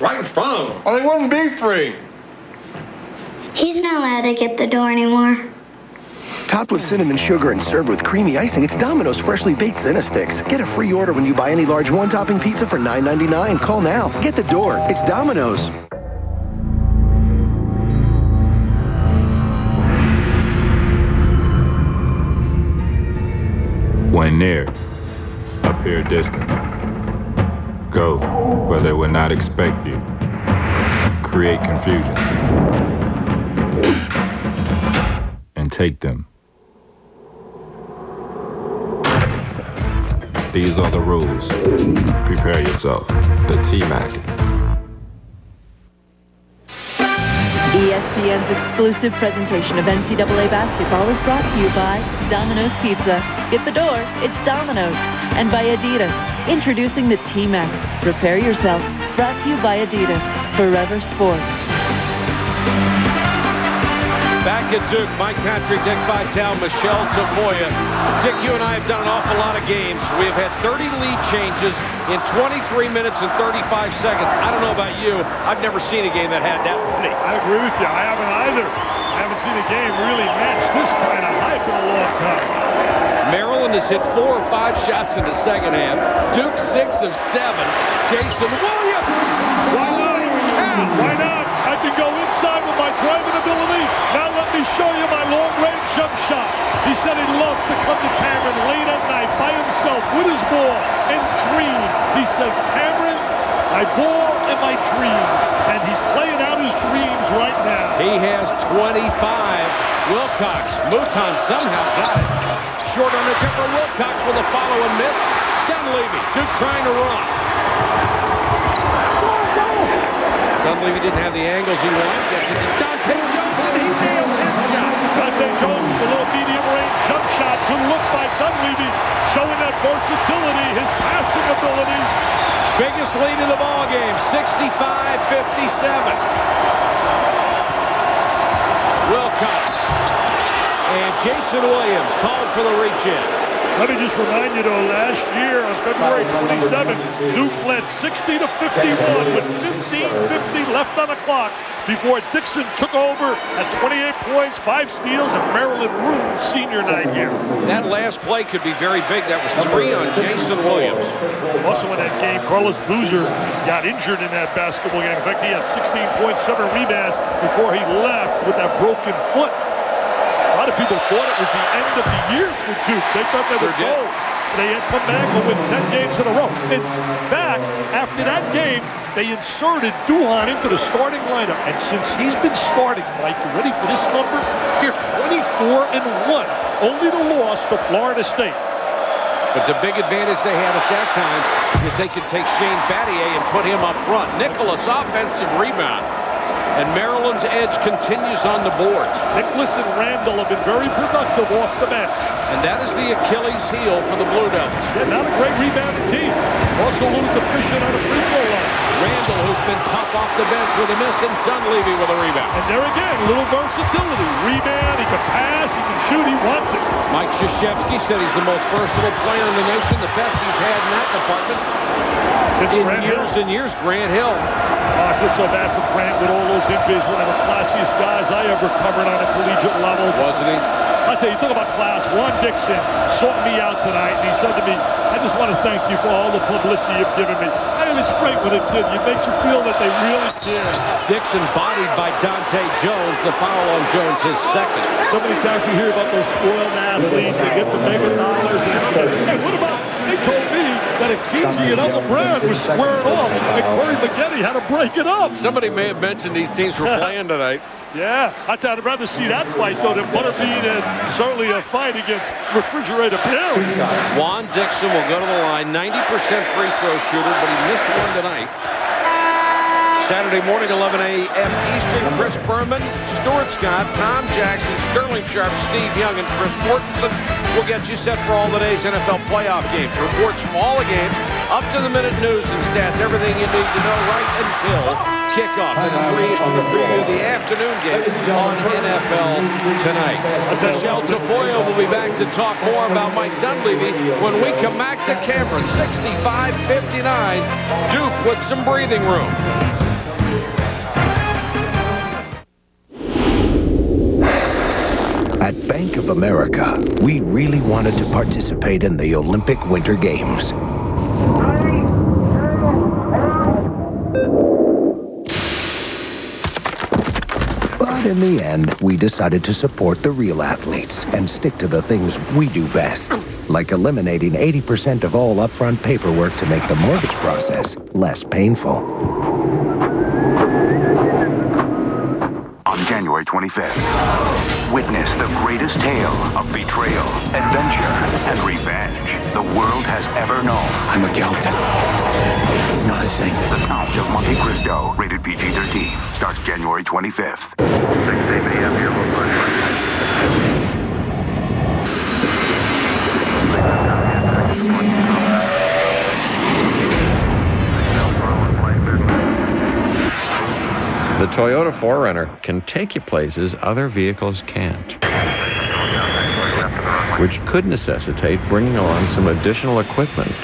Right in front of him. Or they wouldn't be free. He's not allowed to get the door anymore. Topped with cinnamon sugar and served with creamy icing, it's Domino's freshly baked Senna sticks. Get a free order when you buy any large one-topping pizza for $9.99. Call now. Get the door. It's Domino's. When near, appear distant. Go where they would not expect you. Create confusion. And take them. These are the rules. Prepare yourself. The T-Mac. ESPN's exclusive presentation of NCAA basketball is brought to you by Domino's Pizza. Get the door, it's Domino's. And by Adidas, introducing the T-Mac. Prepare yourself. Brought to you by Adidas. Forever Sport. Back at Duke, Mike Patrick, Dick Vitale, Michelle Tafoya. Dick, you and I have done an awful lot of games. We have had 30 lead changes in 23 minutes and 35 seconds. I don't know about you. I've never seen a game that had that many. I agree with you. I haven't either. I haven't seen a game really match this kind of hype in a long time. Maryland has hit 4 or 5 shots in the second half. Duke 6 of 7. Jason Williams. Why not? Why not? I can go inside with my driving ability. Now let me show you my long-range jump shot. He said he loves to come to Cameron late at night by himself with his ball and dream. He said, Cameron, my ball and my dreams. And he's playing out his dreams right now. He has 25. Wilcox. Mouton somehow got it. Short on the jumper. Wilcox with a follow and miss. Dunleavy. Duke trying to run. Dunleavy didn't have the angles he wanted. Gets it to Dante Jones, and he nails his shot. Dante Jones with a little medium-range jump shot. Good look by Dunleavy, showing that versatility, his passing ability. Biggest lead in the ball game, 65-57. Wilcox and Jason Williams called for the reach-in. Let me just remind you, though, last year on February 27th, Duke led 60-51 with 15:50 left on the clock before Dixon took over at 28 points, 5 steals, and Maryland ruined senior night here. That last play could be very big. That was 3 on Jason Williams. Also in that game, Carlos Boozer got injured in that basketball game. In fact, he had 16.7 rebounds before he left with that broken foot. A lot of people thought it was the end of the year for Duke. They thought they would go. They had come back and win 10 games in a row. In fact, after that game, they inserted Durham into the starting lineup. And since he's been starting, Mike, you ready for this number? Here, 24-1. Only the loss to Florida State. But the big advantage they had at that time is they could take Shane Battier and put him up front. Nicholas, offensive rebound. And Maryland's edge continues on the boards. Nicholas and Randall have been very productive off the bench. And that is the Achilles heel for the Blue Devils. Yeah, not a great rebounding team. Also a little deficient on the free throw line. Randall, who's been tough off the bench with a miss, and Dunleavy with a rebound. And there again, a little versatility. Rebound, he can pass, he can shoot, he wants it. Mike Krzyzewski said he's the most versatile player in the nation, the best he's had in that department. Since in years and years, Grant Hill. Oh, I feel so bad for Grant with all those injuries. One of the classiest guys I ever covered on a collegiate level. Wasn't he? I'll tell you, talk about class. Juan Dixon sought me out tonight, and he said to me, I just want to thank you for all the publicity you've given me. I mean, it's great with a kid. It makes you feel that they really care. Dixon bodied by Dante Jones. The foul on Jones, his second. So many times you hear about those spoiled athletes. They get the mega dollars. Hey, what about, they told me that Akinzi and Uncle Brad was squaring off, and Corey McGetty had to break it up. Somebody may have mentioned these teams were playing tonight. Yeah, I'd rather see that fight, though, than Butterbean and certainly a fight against Refrigerator Bill. Juan Dixon will go to the line, 90% free throw shooter, but he missed one tonight. Saturday morning, 11 a.m. Eastern, Chris Berman, Stuart Scott, Tom Jackson, Sterling Sharp, Steve Young, and Chris Mortensen will get you set for all today's NFL playoff games. Reports from all the games, up-to-the-minute news and stats, everything you need to know right until kickoff. And at 3 Eastern to preview the afternoon game on NFL Tonight. Michelle Tafoya will be back to talk more about Mike Dunleavy when we come back to Cameron. 65-59, Duke with some breathing room. At Bank of America, we really wanted to participate in the Olympic Winter Games. But in the end, we decided to support the real athletes and stick to the things we do best, like eliminating 80% of all upfront paperwork to make the mortgage process less painful. On January 25th, witness the greatest tale of betrayal, adventure, and revenge the world has ever known. I'm a Gaeltan, not a saint. The Count of Monte Cristo, rated PG-13, starts January 25th. 6 a.m. here. The Toyota 4Runner can take you places other vehicles can't, which could necessitate bringing along some additional equipment.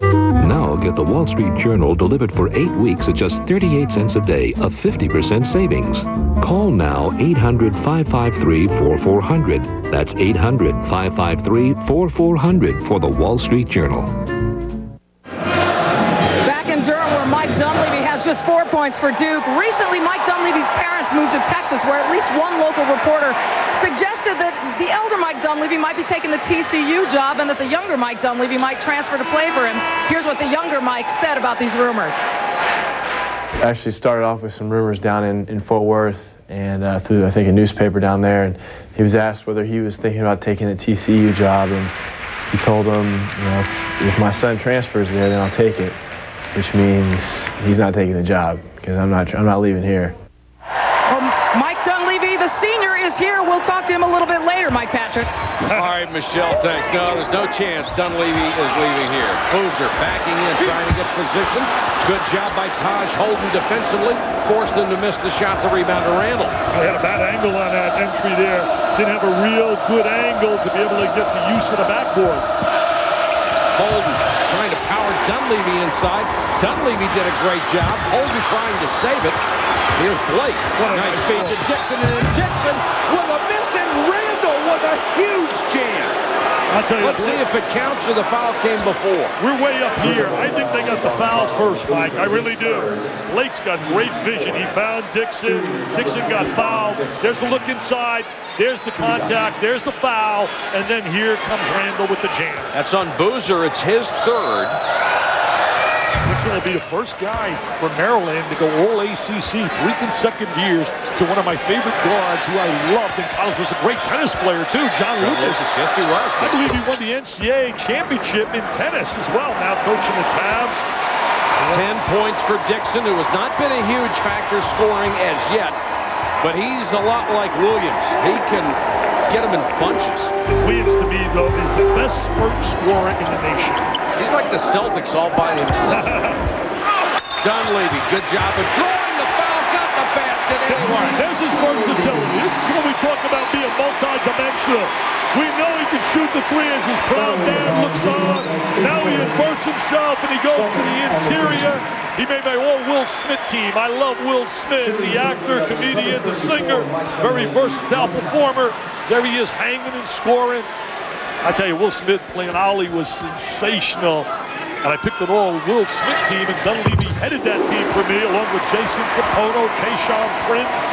Now get the Wall Street Journal delivered for 8 weeks at just 38 cents a day, a 50% savings. Call now 800-553-4400. That's 800-553-4400 for the Wall Street Journal. Back in Durham, where Mike Dunleavy has just 4 points for Duke. Recently, Mike Dunleavy's parents moved to Texas, where at least one local reporter suggested that the elder Mike Dunleavy might be taking the TCU job and that the younger Mike Dunleavy might transfer to play for him. Here's what the younger Mike said about these rumors. I actually started off with some rumors down in Fort Worth and through, I think, a newspaper down there. And he was asked whether he was thinking about taking a TCU job, and he told him, you know, if my son transfers there, then I'll take it, which means he's not taking the job because I'm not leaving here. Well, Mike Dunleavy, the senior, is here. We'll talk to him a little bit later, Mike Patrick. All right, Michelle, thanks. No, there's no chance Dunleavy is leaving here. Boozer backing in, trying to get position. Good job by Taj Holden defensively. Forced him to miss the shot, the rebound to Randall. They had a bad angle on that entry there. Didn't have a real good angle to be able to get the use of the backboard. Holden trying to power Dunleavy inside. Dunleavy did a great job. Holden trying to save it. Here's Blake. Nice feed to Dixon, and Dixon with a miss, and Randall with a huge jam. I'll tell you, let's see if it counts or the foul came before. We're way up here. I think they got the foul first, Mike. I really do. Blake's got great vision. He found Dixon. Dixon got fouled. There's the look inside. There's the contact. There's the foul. And then here comes Randall with the jam. That's on Boozer. It's his third. Dixon will be the first guy from Maryland to go all ACC 3 consecutive years to one of my favorite guards who I loved in college. Was a great tennis player too, John Lucas. Yes, he was. I believe he won the NCAA championship in tennis as well, now coaching the Cavs. 10 points for Dixon, who has not been a huge factor scoring as yet, but he's a lot like Williams. He can get them in bunches. Williams, to me, though, is the best spurt scorer in the nation. He's like the Celtics all by himself. Dunleavy, good job of drawing the foul, got the basket anyway. There's his versatility. This is when we talk about being multi-dimensional. We know he can shoot the three as his proud dad looks on. Now he inverts himself and he goes to the interior. He made my all Will Smith team. I love Will Smith, the actor, comedian, the singer, very versatile performer. There he is hanging and scoring. I tell you, Will Smith playing Ollie was sensational. And I picked an all Will Smith team, and Dunleavy headed that team for me, along with Jason Capono, Tayshaun Prince.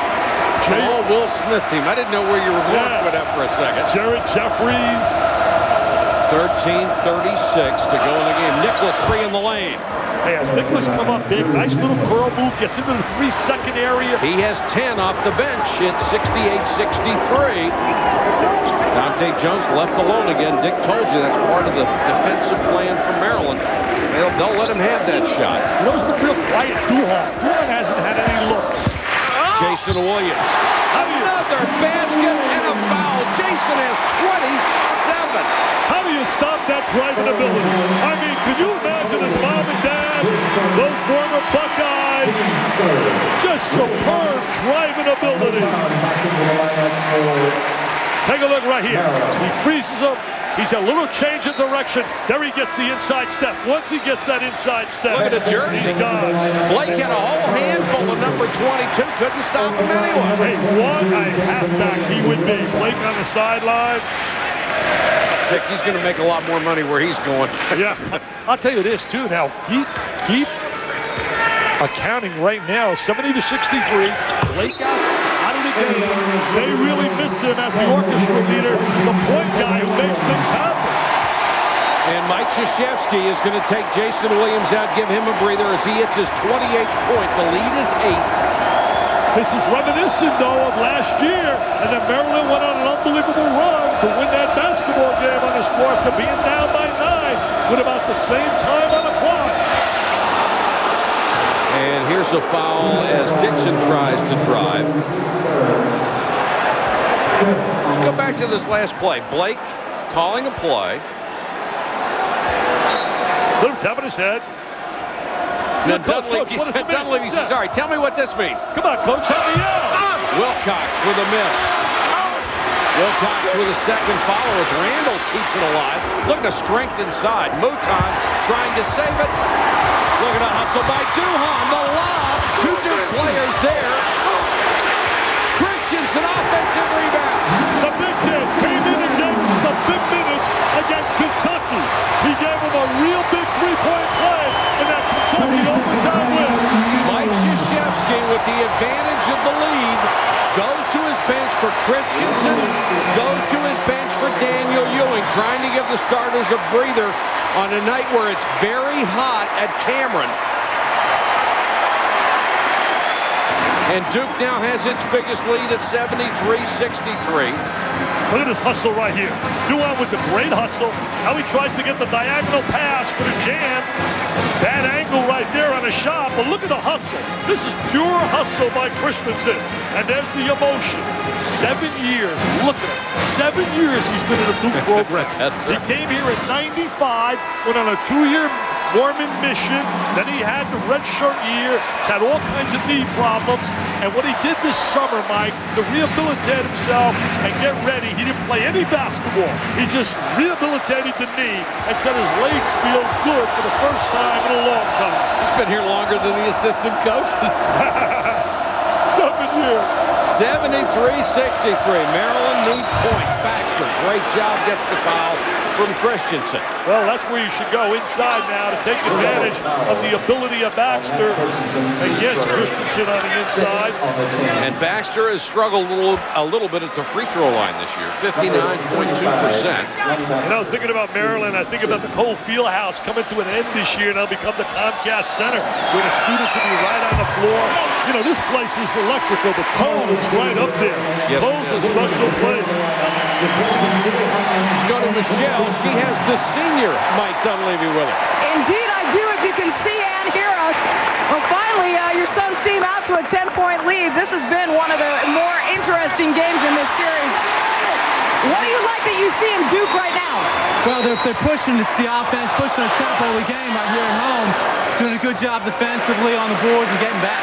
All Will Smith team. I didn't know where you were going with that for a second. Jared Jeffries. 13:36 to go in the game. Nicholas free in the lane. Hey, as Nicholas come up big, nice little curl move, gets into the 3-second area. He has 10 off the bench. It's 68-63. Dante Jones left alone again. Dick told you that's part of the defensive plan for Maryland. They'll let him have that shot. You know, it's been real quiet. Durham hasn't had any looks. Jason Williams. Another basket and a foul. Jason has 27. How do you stop that driving ability? I mean, could you imagine his mom and dad, those former Buckeyes, just superb driving ability. Take a look right here. He freezes him. He's a little change of direction. There he gets the inside step. Once he gets that inside step, look at the jersey. He's gone. Blake had a whole handful of number 22. Couldn't stop him anyway. Hey, what a halfback he would be. Blake on the sideline. Dick, he's going to make a lot more money where he's going. Yeah, I'll tell you this too. Now keep accounting right now. 70-63. Blake out of the game. They really miss him as the orchestra leader, the point guy who makes things happen. And Mike Krzyzewski is going to take Jason Williams out, give him a breather as he hits his 28th point. The lead is 8. This is reminiscent, though, of last year. And then Maryland went on an unbelievable run to win that basketball game on this floor after being down by 9 with about the same time on the clock. And here's a foul as Dixon tries to drive. Let's go back to this last play. Blake calling a play. Little tap on his head. Then Dunleavy says, all right, tell me what this means. Come on, coach, help me out. Wilcox with a miss. Wilcox with a second follow as Randall keeps it alive. Look at the strength inside. Mouton trying to save it. Look at a hustle by Duham. The lob. 2 Duke players there. Christensen offensive rebound. The big kid came in and gave him some big minutes against Kentucky. He gave him a real big three-point play in that Kentucky overtime win. Mike Krzyzewski with the advantage of the lead goes to his bench for Christensen, goes to his bench for Daniel Ewing, trying to give the starters a breather on a night where it's very hot at Cameron. And Duke now has its biggest lead at 73-63. Look at this hustle right here. Duham with the great hustle. Now he tries to get the diagonal pass for the jam. Bad angle right there on a shot, but look at the hustle. This is pure hustle by Christensen. And there's the emotion. 7 years. Look at him. 7 years he's been in the Duke program. He came here in 95, went on a 2-year Mormon mission. Then he had the redshirt year. He's had all kinds of knee problems. And what he did this summer, Mike, to rehabilitate himself and get ready, he didn't play any basketball. He just rehabilitated the knee and said his legs feel good for the first time in a long time. He's been here longer than the assistant coaches. 7 years. 73-63. Maryland needs points. Baxter, great job, gets the foul from Christensen. Well, that's where you should go inside now to take advantage of the ability of Baxter against Christensen on the inside. And Baxter has struggled a little bit at the free throw line this year, 59.2%. You know, thinking about Maryland, I think about the Cole Fieldhouse coming to an end this year, and it'll become the Comcast Center, where the students will be right on the floor. You know, this place is electrical. The Cole is right up there. Yes, Cole's a special place. Let's go to Michelle. She has the senior Mike Dunleavy with her. Indeed, I do. If you can see and hear us. Well, finally, your Suns team out to a 10-point lead. This has been one of the more interesting games in this series. What do you like that you see in Duke right now? Well, they're pushing the offense, pushing the tempo of the game out here at home, doing a good job defensively on the boards and getting back.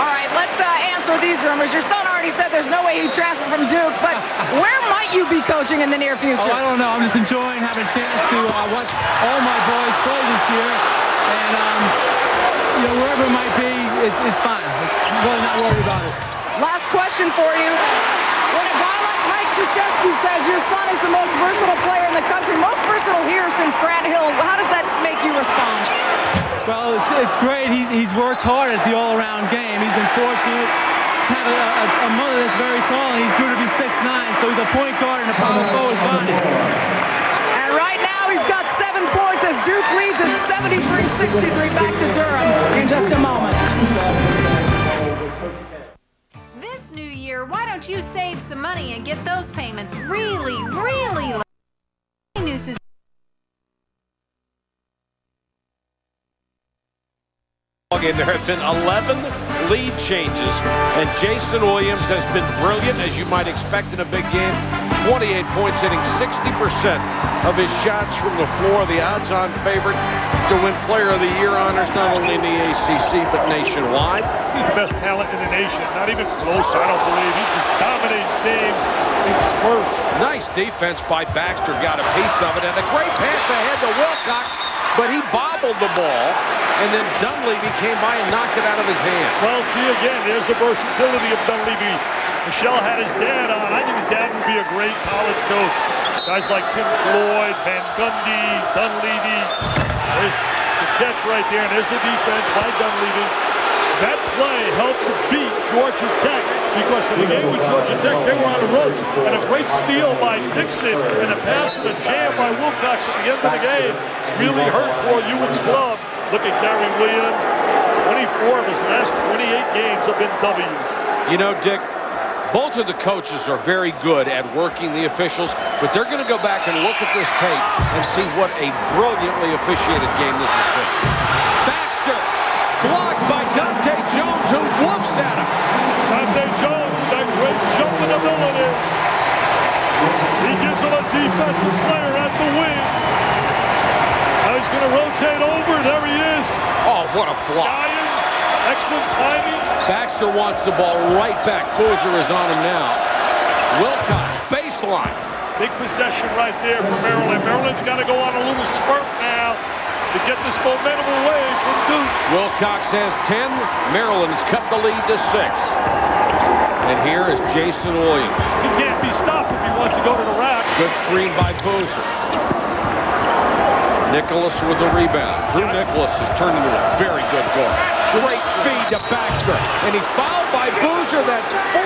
All right, let's answer these rumors. Your son already said there's no way he'd transfer from Duke, but where might you be coaching in the near future? Oh, I don't know. I'm just enjoying having a chance to watch all my boys play this year, and wherever it might be, it's fine. I'm really not worried about it. Last question for you. When a guy like Mike Krzyzewski says your son is the most versatile player in the country, most versatile here since Grant Hill, how does that make you respond? Well, it's great. He's worked hard at the all-around game. He's been fortunate to have a mother that's very tall, and he's grew to be 6'9", so he's a point guard and a power forward's body. And right now he's got 7 points as Duke leads at 73-63. Back to Durham in just a moment. This new year, why don't you save some money and get those payments really, really low? Nooses. There have been 11 lead changes, and Jason Williams has been brilliant, as you might expect in a big game. 28 points, hitting 60% of his shots from the floor. The odds-on favorite to win Player of the Year honors, not only in the ACC, but nationwide. He's the best talent in the nation. Not even close, I don't believe. He just dominates games in spurts. Nice defense by Baxter, got a piece of it, and a great pass ahead to Wilcox, but he bobbled the ball, and then Dunleavy came by and knocked it out of his hand. Well, see again, there's the versatility of Dunleavy. Michelle had his dad on. I think his dad would be a great college coach. Guys like Tim Floyd, Van Gundy, Dunleavy. There's the catch right there, and there's the defense by Dunleavy. That play helped to beat Georgia Tech, because in the game with Georgia Tech, they were on the ropes. And a great steal by Dixon and a pass and a jam by Wilcox at the end of the game really hurt poor Ewan's club. Look at Gary Williams. 24 of his last 28 games have been W's. You know, Dick, both of the coaches are very good at working the officials, but they're going to go back and look at this tape and see what a brilliantly officiated game this has been. Baxter, blocked by Dante Jones, who whoofs at him. Dante Jones, that great jumping ability. He gives him a defensive player at the wing. Now he's going to rotate over. There he is. Oh, what a block. Skying. Excellent timing. Baxter wants the ball right back. Boozer is on him now. Wilcox, baseline. Big possession right there for Maryland. Maryland's got to go on a little spurt now to get this momentum away from Duke. Wilcox has 10. Maryland has cut the lead to 6. And here is Jason Williams. He can't be stopped if he wants to go to the rack. Good screen by Boozer. Nicholas with the rebound. Drew Nicholas has turned into a very good guard. Great feed to Baxter. And he's fouled by Boozer. That's 4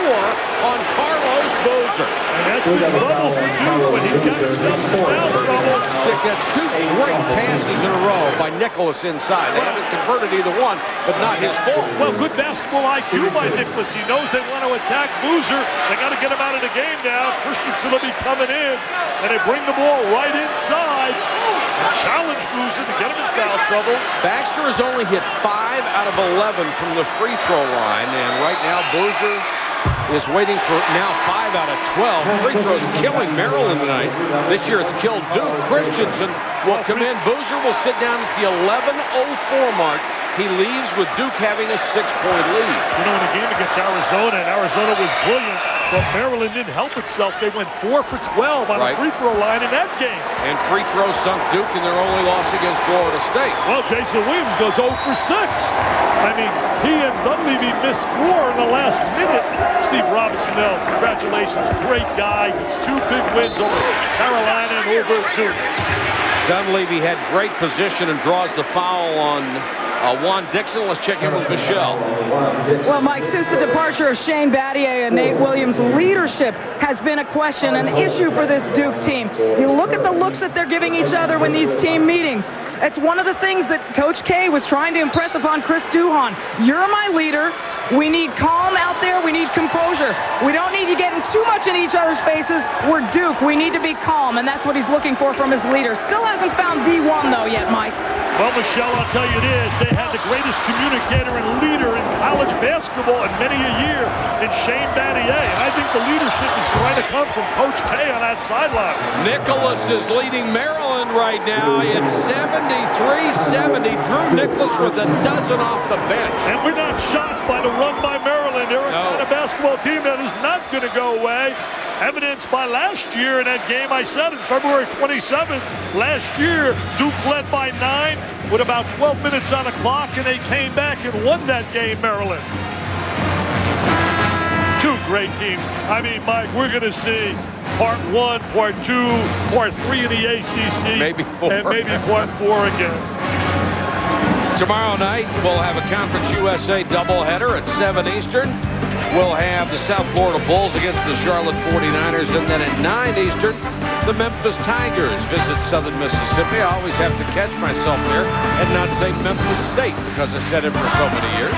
on Carlos Boozer. And that's been trouble for Duke when he's got himself in foul trouble. Dick, that's 2 great passes in a row by Nicholas inside. They haven't converted either one, but not his fault. Well, good basketball IQ by Nicholas. He knows they want to attack Boozer. They got to get him out of the game now. Christensen will be coming in, and they bring the ball right inside. Challenge Boozer to get him in foul trouble. Baxter has only hit 5 out of 11 from the free throw line, and right now Boozer is waiting for now 5 out of 12. Free throws killing Maryland tonight. This year it's killed Duke. Christensen will come in. Boozer will sit down at the 11:04 mark. He leaves with Duke having a 6-point lead. You know, in the game against Arizona, and Arizona was brilliant, but Maryland didn't help itself. They went 4 for 12 on the free throw line in that game. And free throws sunk Duke in their only loss against Florida State. Well, Jason Williams goes 0 for 6. I mean, he and Dunleavy missed 4 in the last minute. Steve Robinson, congratulations, great guy. Gets 2 big wins over Carolina and over Duke. Dunleavy had great position and draws the foul on Juan Dixon. Let's check in with Michelle. Well, Mike, since the departure of Shane Battier and Nate Williams, leadership has been a question, an issue for this Duke team. You look at the looks that they're giving each other when these team meetings. It's one of the things that Coach K was trying to impress upon Chris Duhon. You're my leader. We need calm out there. We need composure. We don't need you getting too much in each other's faces. We're Duke. We need to be calm, and that's what he's looking for from his leader. Still hasn't found the one, though, yet, Mike. Well, Michelle, I'll tell you this. They had the greatest communicator and leader in college basketball in many a year in Shane Battier. And I think the leadership is going to come from Coach K on that sideline. Nicholas is leading Maryland right now. It's 73-70. Drew Nicholas with a dozen off the bench. And we're not shocked by the run by Maryland. They're a kind of basketball team that is not going to go away. Evidenced by last year in that game I said on February 27th. Last year, Duke led by 9 with about 12 minutes on the clock, and they came back and won that game, Maryland. Two great teams. I mean, Mike, we're going to see part 1, part 2, part 3 in the ACC. Maybe 4. And maybe part 4 again. Tomorrow night, we'll have a Conference USA doubleheader at 7 Eastern. We'll have the South Florida Bulls against the Charlotte 49ers, and then at 9 Eastern, the Memphis Tigers visit Southern Mississippi. I always have to catch myself there and not say Memphis State because I said it for so many years.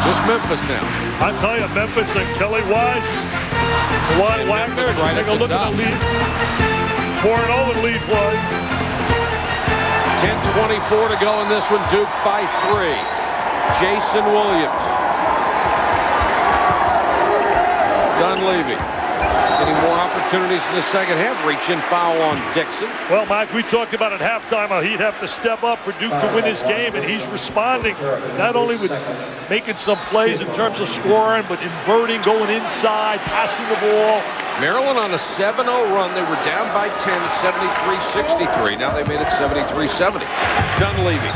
Just Memphis now. I tell you, Memphis and Kelly Wise, Juan Wagner, right take a look at the lead. 4-0 in lead play. 10:24 to go in this one. Duke by 3. Jason Williams. Dunleavy getting more opportunities in the second half. Reach-in foul on Dixon. Well, Mike, we talked about at halftime how he'd have to step up for Duke to win this game, and he's responding not only with making some plays in terms of scoring, but inverting, going inside, passing the ball. Maryland on a 7-0 run. They were down by 10 at 73-63. Now they made it 73-70. Dunleavy,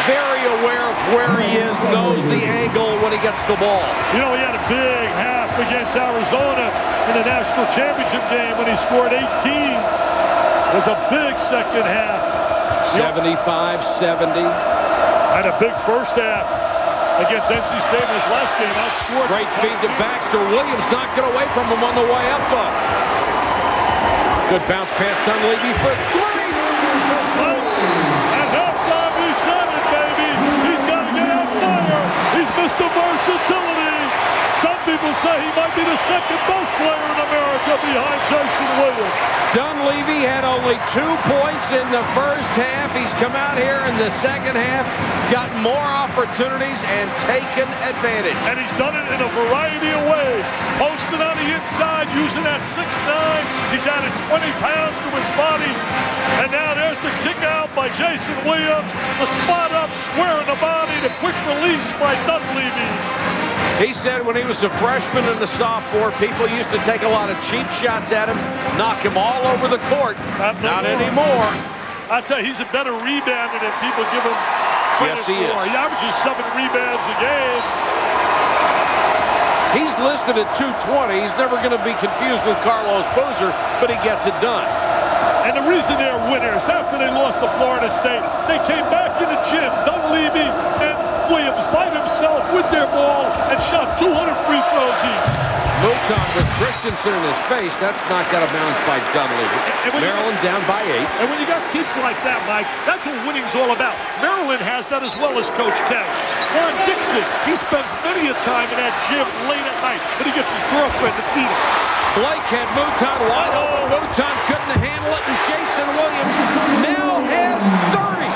very aware of where he is, knows the angle when he gets the ball. You know, he had a big half against Arizona in the national championship game when he scored 18. It was a big second half. 75-70. Had a big first half against NC State in his last game. Outscored. Great feed to Baxter. Williams knocked it away from him on the way up, though. Good bounce pass Dunleavy for 3. At halftime, he said it, baby. He's got to get out fire. He's Mr. Versatility. Some people say he might be the second best player in America behind Jason Williams. Dunleavy had only 2 points in the first half. He's come out here in the second half, got more opportunities, and taken advantage. And he's done it in a variety of ways. Posting on the inside, using that 6'9". He's added 20 pounds to his body. And now there's the kick out by Jason Williams. The spot up, square in the body, the quick release by Dunleavy. He said when he was a freshman and a sophomore, people used to take a lot of cheap shots at him, knock him all over the court. Not anymore. I tell you, he's a better rebounder than people give him credit Yes, he for. is. He averages 7 rebounds a game. He's listed at 220. He's never going to be confused with Carlos Boozer, but he gets it done. And the reason they're winners, after they lost to Florida State, they came back in the gym, Dunleavy and Williams by themselves with their ball and shot 200 free throws each. Mouton with Christensen in his face. That's knocked out of bounds by Dunleavy. Maryland down by 8. And when you got kids like that, Mike, that's what winning's all about. Maryland has that as well as Coach K. Juan Dixon, he spends many a time in that gym late at night, and he gets his girlfriend to feed him. Blake had Mouton wide open. Mouton couldn't handle it, and Jason Williams now has 30.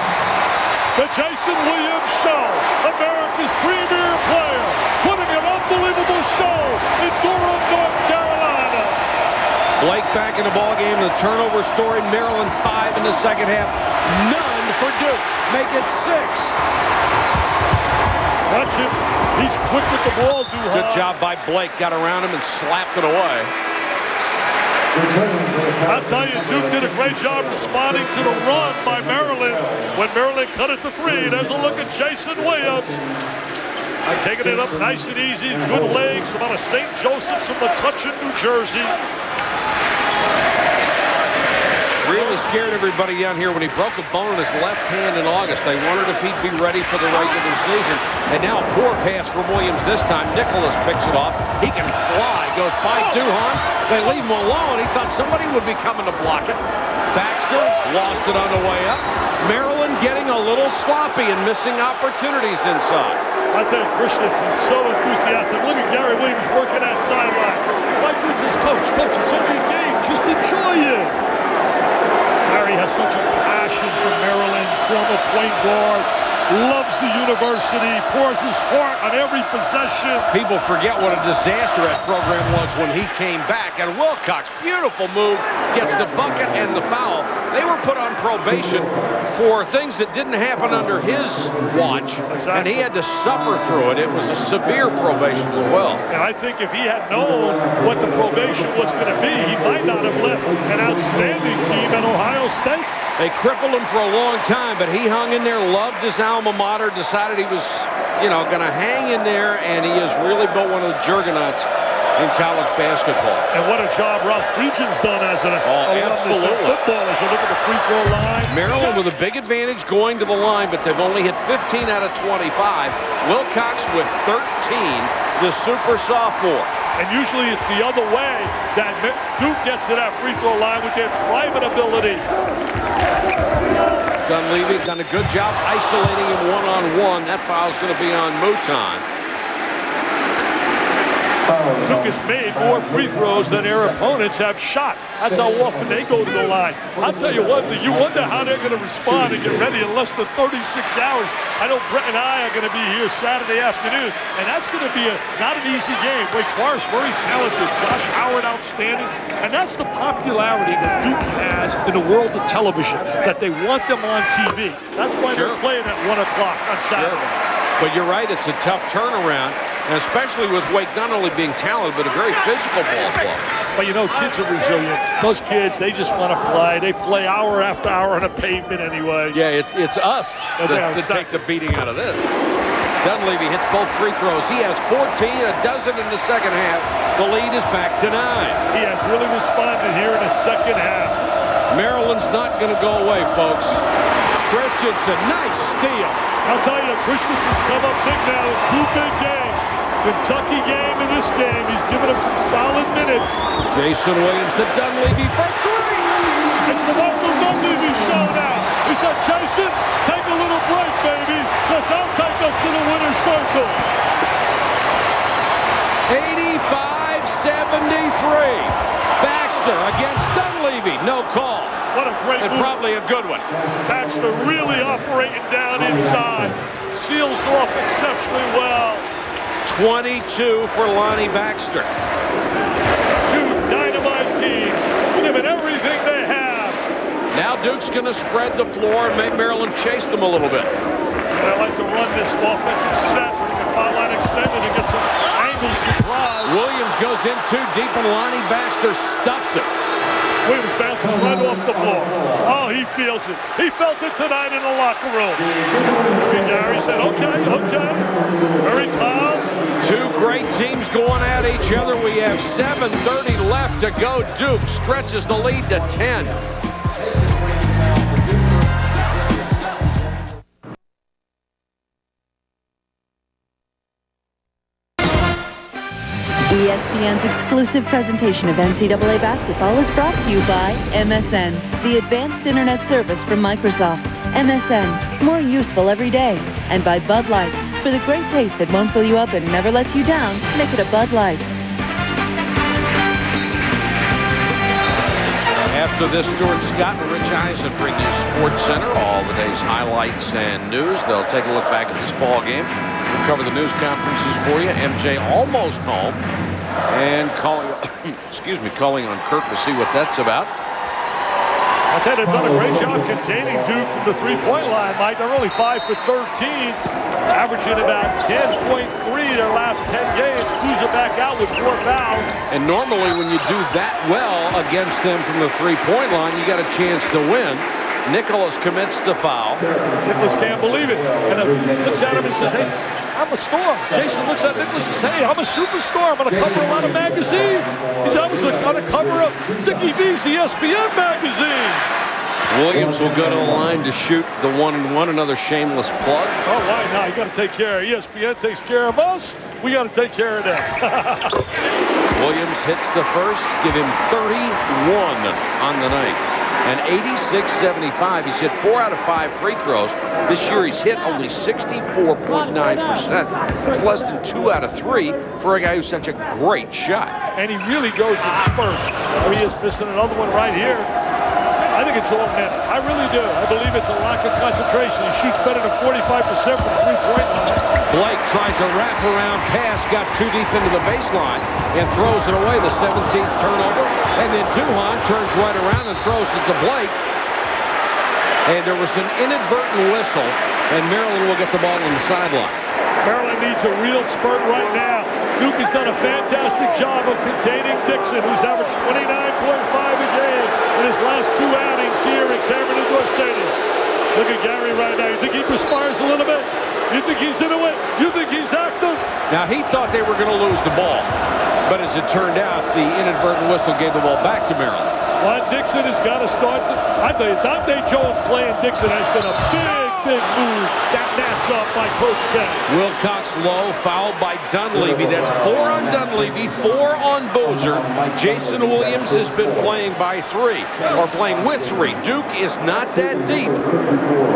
The Jason Williams Show, America's premier player, putting an unbelievable show in Durham, North Carolina. Blake back in the ballgame. The turnover story. Maryland 5 in the second half. None for Duke. Make it 6. Watch him. He's quick with the ball. Good job by Blake. Got around him and slapped it away. I'll tell you, Duke did a great job responding to the run by Maryland when Maryland cut it to 3. There's a look at Jason Williams. I'm taking it up nice and easy. Good legs from out of St. Joseph's from Metuchen, New Jersey. Really scared everybody down here when he broke a bone in his left hand in August. They wondered if he'd be ready for the regular season. And now a poor pass from Williams this time. Nicholas picks it off. He can fly. Goes by Duhan. They leave him alone. He thought somebody would be coming to block it. Baxter lost it on the way up. Maryland getting a little sloppy and missing opportunities inside. I tell you, Christensen's so enthusiastic. Look at Gary Williams working that sideline. Mike Wood says, Coach, it's only a game. Just enjoy it. Gary has such a passion for Maryland, former point guard. loves the university, pours his heart on every possession. People forget what a disaster that program was when he came back. And Wilcox, beautiful move, gets the bucket and the foul. They were put on probation for things that didn't happen under his watch, and he had to suffer through it. It was a severe probation as well. And I think if he had known what the probation was going to be, he might not have left an outstanding team at Ohio State. They crippled him for a long time, but he hung in there, loved his alma mater, decided he was, going to hang in there, and he has really built one of the juggernauts in college basketball. And what a job Ralph Friedgen's done as an absolutely. Football as you look at the free throw line. Maryland with a big advantage going to the line, but they've only hit 15 out of 25. Wilcox with 13, the super sophomore. And usually it's the other way that Duke gets to that free throw line with their driving ability. Dunleavy done a good job isolating him one-on-one. That foul's going to be on Mouton. Duke has made more free throws than their opponents have shot. That's how often they go to the line. I'll tell you what, you wonder how they're going to respond and get ready in less than 36 hours. I know Brett and I are going to be here Saturday afternoon, and that's going to be not an easy game. Wake Forest, very talented. Josh Howard, outstanding. And that's the popularity that Duke has in the world of television, that they want them on TV. That's why they're playing at 1 o'clock on Saturday. Sure. But you're right, it's a tough turnaround, and especially with Wake not only being talented, but a very physical ball club. But kids are resilient. Those kids, they just want to play. They play hour after hour on a pavement anyway. Yeah, it's us that take the beating out of this. Dunleavy hits both free throws. He has 14, a dozen in the second half. The lead is back to 9. He has really responded here in the second half. Maryland's not going to go away, folks. Christensen, nice steal. I'll tell you, Christensen's come up big now in 2 big games. Kentucky game and this game. He's given him some solid minutes. Jason Williams to Dunleavy for 3. It's the Michael Dunleavy show now. He said, Jason, take a little break, baby, because I'll take us to the winner's circle. 85-73. Baxter against Dunleavy. No call. What a great and move. Probably a good one. Baxter really operating down inside. Seals off exceptionally well. 22 for Lonnie Baxter. 2 dynamite teams, giving everything they have. Now Duke's going to spread the floor and make Maryland chase them a little bit. And I like to run this offensive set where you can foul line extended and get some angles to drive. Williams goes in too deep and Lonnie Baxter stuffs it. Williams bounces right off the floor. Oh, he feels it. He felt it tonight in the locker room. Gary said, okay. Very calm. 2 great teams going at each other. We have 7:30 left to go. Duke stretches the lead to 10. ESPN's exclusive presentation of NCAA basketball is brought to you by MSN, the advanced internet service from Microsoft. MSN, more useful every day. And by Bud Light, for the great taste that won't fill you up and never lets you down, make it a Bud Light. After this, Stuart Scott and Rich Eisen bring you Sports Center, all the day's highlights and news. They'll take a look back at this ball game. We'll cover the news conferences for you. MJ almost home and calling on Kirk. We'll see what that's about. I'll tell you, they've done a great job containing Duke from the three-point line, Mike. They're only 5 for 13, averaging about 10.3 their last 10 games. Boozer back out with 4 fouls. And normally when you do that well against them from the three-point line, you got a chance to win. Nicholas commits the foul. Nicholas can't believe it. And looks at him and says, hey, I'm a storm. Jason looks at Nicholas and says, hey, I'm a superstar. I'm on the cover of a lot of magazines. He said, I was on the cover of Dickie V's ESPN magazine. Williams will go to the line to shoot the 1-and-1, another shameless plug. Oh, why not? You got to take care of ESPN, takes care of us. We got to take care of them. Williams hits the first, give him 31 on the night. And 86-75. He's hit 4 out of 5 free throws. This year he's hit only 64.9%. That's less than 2 out of 3 for a guy who's such a great shot. And he really goes in spurts. Oh, he is missing another one right here. I think think it's all mental. I really do. I believe it's a lack of concentration. He shoots better than 45% from the three-point line. Blake tries a wraparound pass, got too deep into the baseline, and throws it away, the 17th turnover. And then Duhon turns right around and throws it to Blake. And there was an inadvertent whistle, and Maryland will get the ball on the sideline. Maryland needs a real spurt right now. Duke has done a fantastic job of containing Dixon, who's averaged 29.5 a game in his last 2 outings here at Cameron Indoor Stadium. Look at Gary right now. You think he perspires a little bit? You think he's into it? You think he's active? Now, he thought they were going to lose the ball. But as it turned out, the inadvertent whistle gave the ball back to Maryland. Well, Dixon has got to start. I tell you, Dante Jones playing Dixon has been a big move. That matchup by Coach K. Wilcox low, fouled by Dunleavy. That's 4 on Dunleavy, 4 on Boozer. Jason Williams has been playing by 3, or playing with 3. Duke is not that deep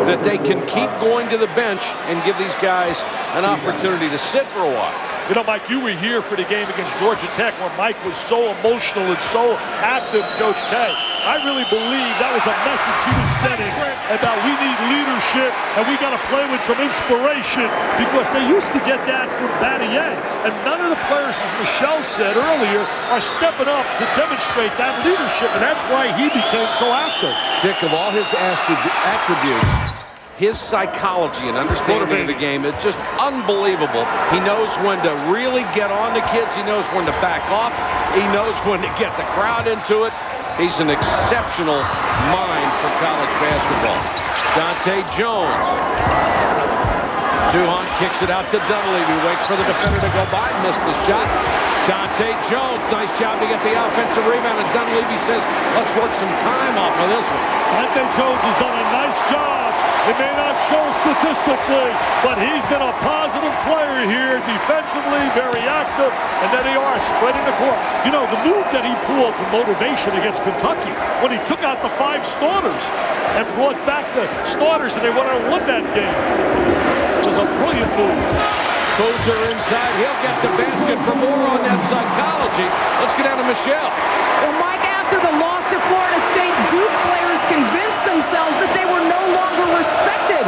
that they can keep going to the bench and give these guys an opportunity to sit for a while. You know, Mike, you were here for the game against Georgia Tech where Mike was so emotional and so active, Coach K. I really believe that was a message he was sending about we need leadership and we got to play with some inspiration, because they used to get that from Battier. And none of the players, as Michelle said earlier, are stepping up to demonstrate that leadership, and that's why he became so active. Dick, of all his attributes, his psychology and understanding of the game, it's just unbelievable. He knows when to really get on the kids. He knows when to back off. He knows when to get the crowd into it. He's an exceptional mind for college basketball. Dante Jones. Duhon kicks it out to Dunleavy. Waits for the defender to go by. Missed the shot. Dante Jones, nice job to get the offensive rebound. And Dunleavy says, let's work some time off of this one. Dante Jones has done a nice job. It may not show statistically, but he's been a positive player here, defensively, very active, and then they are spreading the court. You know, the move that he pulled for motivation against Kentucky, when he took out the 5 starters and brought back the starters and they went out and won that game, was a brilliant move. Boozer inside, he'll get the basket for more on that psychology. Let's get down to Michelle. Well, Mike, after the loss to Florida State, Duke players convinced themselves that they were no longer respected.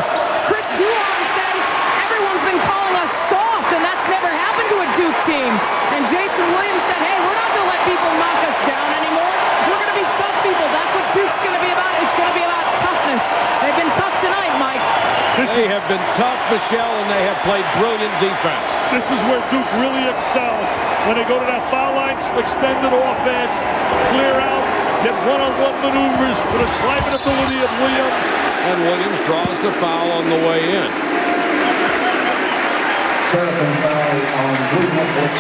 Chris Duhon said, everyone's been calling us soft, and that's never happened to a Duke team. And Jason Williams said, hey, we're not going to let people knock us down anymore. We're going to be tough people. That's what Duke's going to be about. It's going to be about toughness. They've been tough tonight, Mike. They have been tough, Michelle, and they have played brilliant defense. This is where Duke really excels. When they go to that foul line, extended offense, clear out, get one-on-one maneuvers with a driving ability of Williams. And Williams draws the foul on the way in.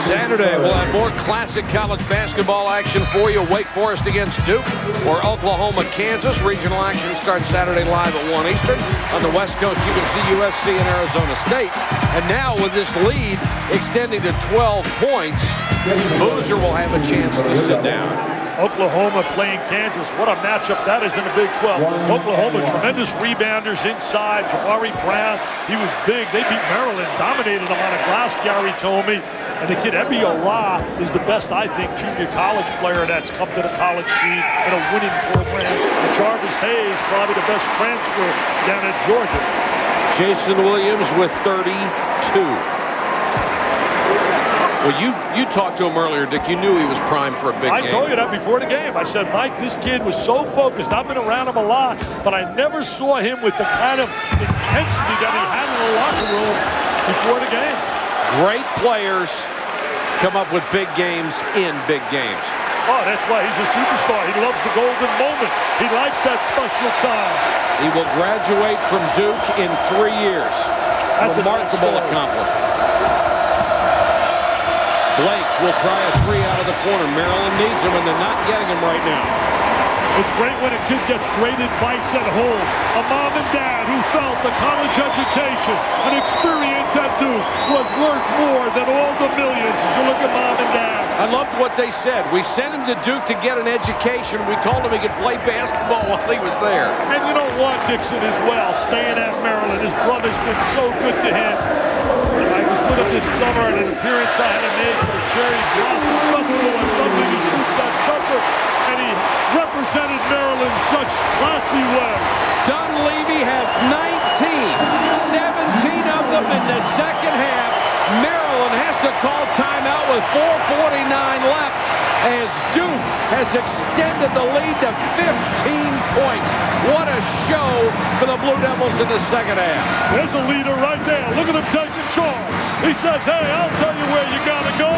Saturday, we'll have more classic college basketball action for you. Wake Forest against Duke or Oklahoma, Kansas. Regional action starts Saturday live at 1 Eastern. On the West Coast, you can see USC and Arizona State. And now with this lead extending to 12 points, Boozer will have a chance to sit down. Oklahoma playing Kansas. What a matchup that is in the Big 12. Oklahoma, tremendous rebounders inside. Jabari Brown, he was big. They beat Maryland, dominated them on a glass, Gary told me. And the kid, Ebi Ola, is the best, I think, junior college player that's come to the college scene in a winning program. And Jarvis Hayes, probably the best transfer down at Georgia. Jason Williams with 32. Well, you talked to him earlier, Dick. You knew he was primed for a big game. I told you that before the game. I said, Mike, this kid was so focused. I've been around him a lot, but I never saw him with the kind of intensity that he had in the locker room before the game. Great players come up with big games in big games. Oh, that's why he's a superstar. He loves the golden moment. He likes that special time. He will graduate from Duke in 3 years. That's a remarkable accomplishment. Blake will try a 3 out of the corner. Maryland needs him, and they're not getting him right now. It's great when a kid gets great advice at home. A mom and dad who felt the college education and experience at Duke was worth more than all the millions. You look at mom and dad. I loved what they said. We sent him to Duke to get an education. We told him he could play basketball while he was there. And you know what, Dixon as well, staying at Maryland. His brother's been so good to him. I was with him this summer at an appearance I had to make for the Cherry Blossom Festival. I love that he shoots that jumper. and he represented Maryland in such classy way. Dunleavy has 19, 17 of them in the second half. Maryland has to call timeout with 4:49 left as Duke has extended the lead to 15 points. What a show for the Blue Devils in the second half. There's a leader right there. Look at him taking charge. He says, hey, I'll tell you where you got to go.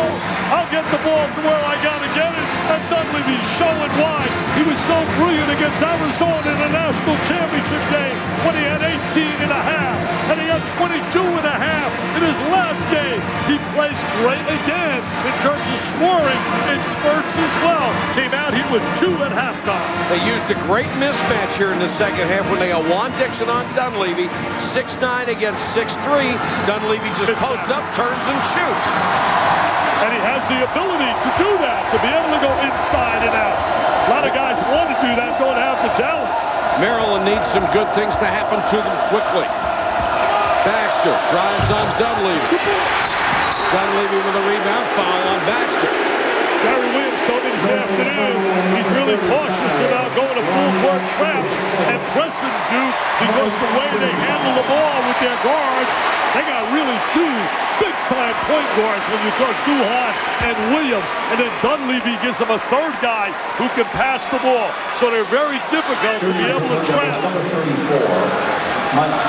I'll get the ball to where I got to get it. And Dunleavy's showing why. He was so brilliant against Arizona in the national championship game when he had 18 and a half. And he had 22 and a half in his last game. He plays great again in terms of scoring in spurts as well. Came out here with 2 at halftime. They used a great mismatch here in the second half when they got Juan Dixon on Dunleavy. 6'9" against 6'3". Dunleavy just posts up, turns, and shoots. And he has the ability to do that, to be able to go inside and out. A lot of guys want to do that, don't have the talent. Maryland needs some good things to happen to them quickly. Baxter drives on Dunleavy. Dunleavy with a rebound, foul on Baxter. Gary Williams told me this afternoon he's really cautious about going to full court traps and pressing Duke because the way they handle the ball with their guards, they got really 2 big-time point guards when you talk Duhon and Williams, and then Dunleavy gives them a 3rd guy who can pass the ball. So they're very difficult to be able to trap.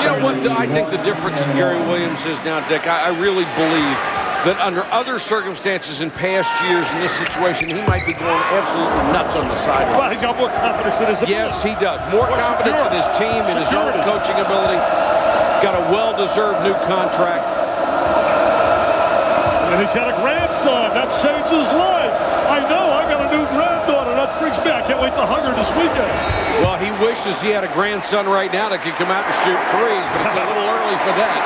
You know what I think the difference in Gary Williams is now, Dick? I really believe that under other circumstances in past years in this situation, he might be going absolutely nuts on the sideline. Well, he's got more confidence in his ability. Yes, he does. More confidence in his team, in his own coaching ability. Got a well-deserved new contract. And he's had a grandson. That's changed his life. I know. I got a new granddaughter. That brings me. I can't wait to hug her this weekend. Well, he wishes he had a grandson right now that could come out and shoot threes, but it's a little early for that.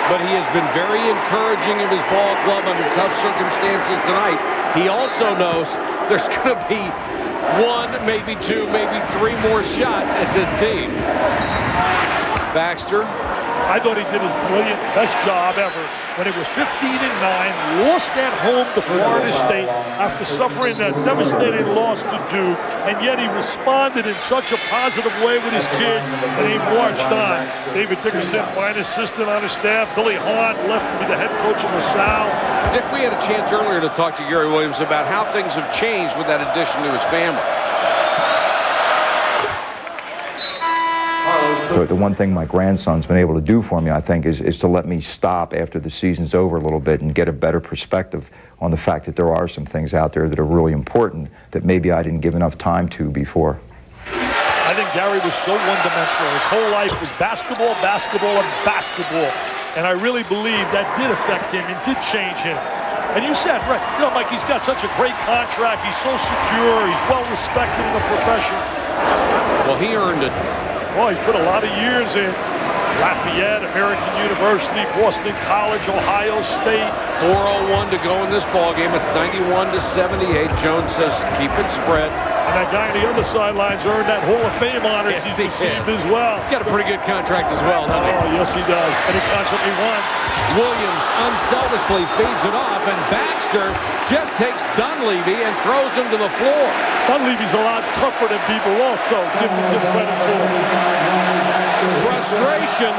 But he has been very encouraging of his ball club under tough circumstances tonight. He also knows there's going to be 1, maybe 2, maybe 3 more shots at this team. Baxter. I thought he did his brilliant, best job ever when it was 15-9, lost at home to Florida State after suffering that devastating loss to Duke, and yet he responded in such a positive way with his kids, and he marched on. David Dickerson, fine assistant on his staff. Billy Hahn left to be the head coach of LaSalle. Dick, we had a chance earlier to talk to Gary Williams about how things have changed with that addition to his family. The one thing my grandson's been able to do for me, I think, is to let me stop after the season's over a little bit and get a better perspective on the fact that there are some things out there that are really important that maybe I didn't give enough time to before. I think Gary was so one-dimensional. His whole life was basketball, basketball, and basketball. And I really believe that did affect him and did change him. And you said, right, you know, Mike, he's got such a great contract. He's so secure. He's well-respected in the profession. Well, he earned it. Well, he's put a lot of years in. Lafayette, American University, Boston College, Ohio State. 4:01 to go in this ballgame. It's 91-78. Jones says keep it spread. And that guy on the other sidelines earned that Hall of Fame honor yes, he's received as well. He's got a pretty good contract as well, doesn't he? Oh, yes, he does. Any contract he wants. Williams unselfishly feeds it off, and Baxter just takes Dunleavy and throws him to the floor. Dunleavy's a lot tougher than people also. Give credit for him. Frustration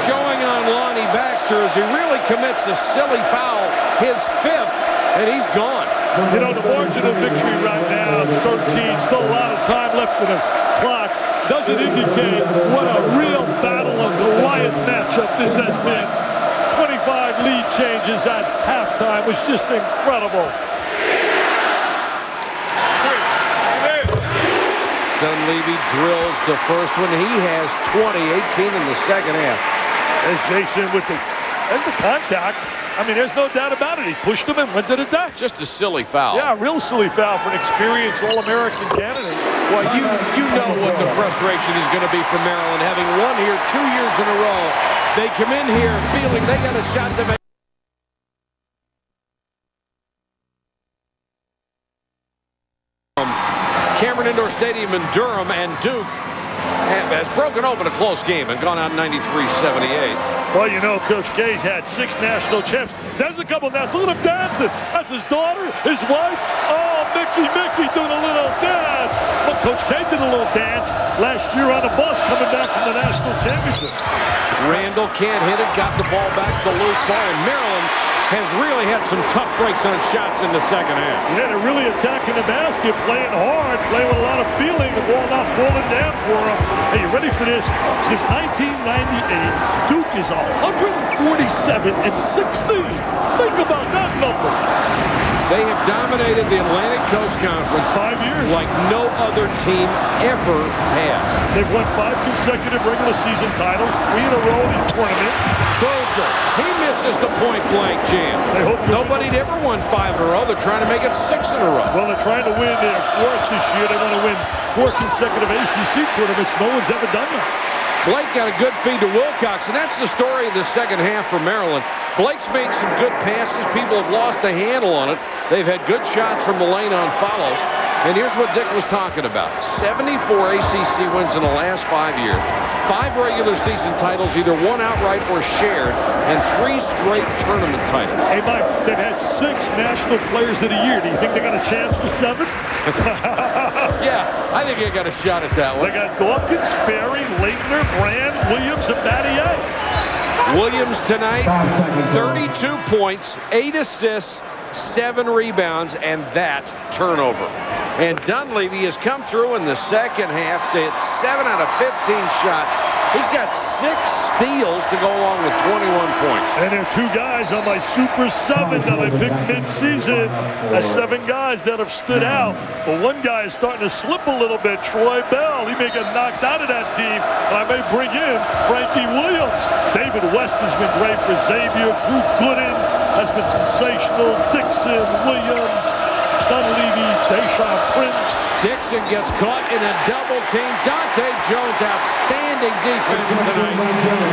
showing on Lonnie Baxter as he really commits a silly foul, his 5th, and he's gone. You know, the margin of victory right now is 13. Still a lot of time left in the clock. Doesn't indicate what a real battle of Goliath matchup this has been. 25 lead changes at halftime was just incredible. Dunleavy drills the first one. He has 20, 18 in the second half. There's Jason with there's the contact. I mean, there's no doubt about it. He pushed him and went to the deck. Just a silly foul. Yeah, a real silly foul for an experienced All-American candidate. Well, you know what the frustration is going to be for Maryland, having won here 2 years in a row. They come in here feeling they got a shot to make. Cameron Indoor Stadium in Durham, and Duke has broken open a close game and gone out 93-78. Well, you know, Coach K's had 6 national champs. There's a couple now. Look at him dancing. That's his daughter, his wife. Oh, Mickey doing a little dance. Well, Coach K did a little dance last year on the bus coming back from the national championship. Randall can't hit it, got the ball back, the loose ball, and Maryland has really had some tough breaks on shots in the second half. Yeah, they're really attacking the basket, playing hard, playing with a lot of feeling, the ball not falling down for them. Hey, you ready for this? Since 1998, Duke is 147 and 16. Think about that number. They have dominated the Atlantic Coast Conference 5 years like no other team ever has. They've won 5 consecutive regular season titles, 3 in a row in the tournament. Bowser, he misses the point-blank jam. Nobody'd ever won 5 in a row. They're trying to make it 6 in a row. Well, they're trying to win their 4th this year. They want to win 4 consecutive ACC tournaments. No one's ever done that. Blake got a good feed to Wilcox, and that's the story of the second half for Maryland. Blake's made some good passes. People have lost a handle on it. They've had good shots from the lane on follows. And here's what Dick was talking about. 74 ACC wins in the last 5 years. 5 regular season titles, either won outright or shared, and 3 straight tournament titles. Hey, Mike, they've had 6 National Players of the Year. Do you think they got a chance for 7? Yeah, I think they got a shot at that one. They got Dawkins, Ferry, Leitner, Brand, Williams, and Battier. Williams tonight, 32 points, 8 assists, 7 rebounds, and that turnover. And Dunleavy has come through in the second half to hit 7 out of 15 shots. He's got 6 steals to go along with 21 points. And there are 2 guys on my Super 7 that I picked mid-season. That's 7 guys that have stood out. But one guy is starting to slip a little bit, Troy Bell. He may get knocked out of that team, and I may bring in Frankie Williams. David West has been great for Xavier. Drew Gooden has been sensational. Dixon, Williams, Dunleavy, Deshaun Prince. Dixon gets caught in a double team. Dante Jones, outstanding defense tonight.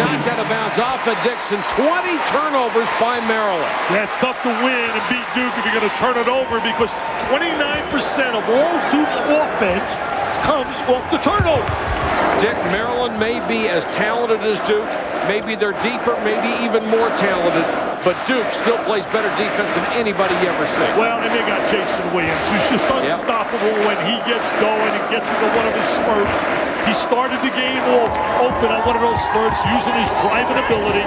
Knocked out of bounds off of Dixon. 20 turnovers by Maryland. Yeah, it's tough to win and beat Duke if you're going to turn it over because 29% of all Duke's offense comes off the turnover. Dick, Maryland may be as talented as Duke. Maybe they're deeper, maybe even more talented. But Duke still plays better defense than anybody you ever see. Well, and they got Jason Williams, who's just unstoppable when he gets going and gets into one of his spurts. He started the game open on one of those spurts using his driving ability.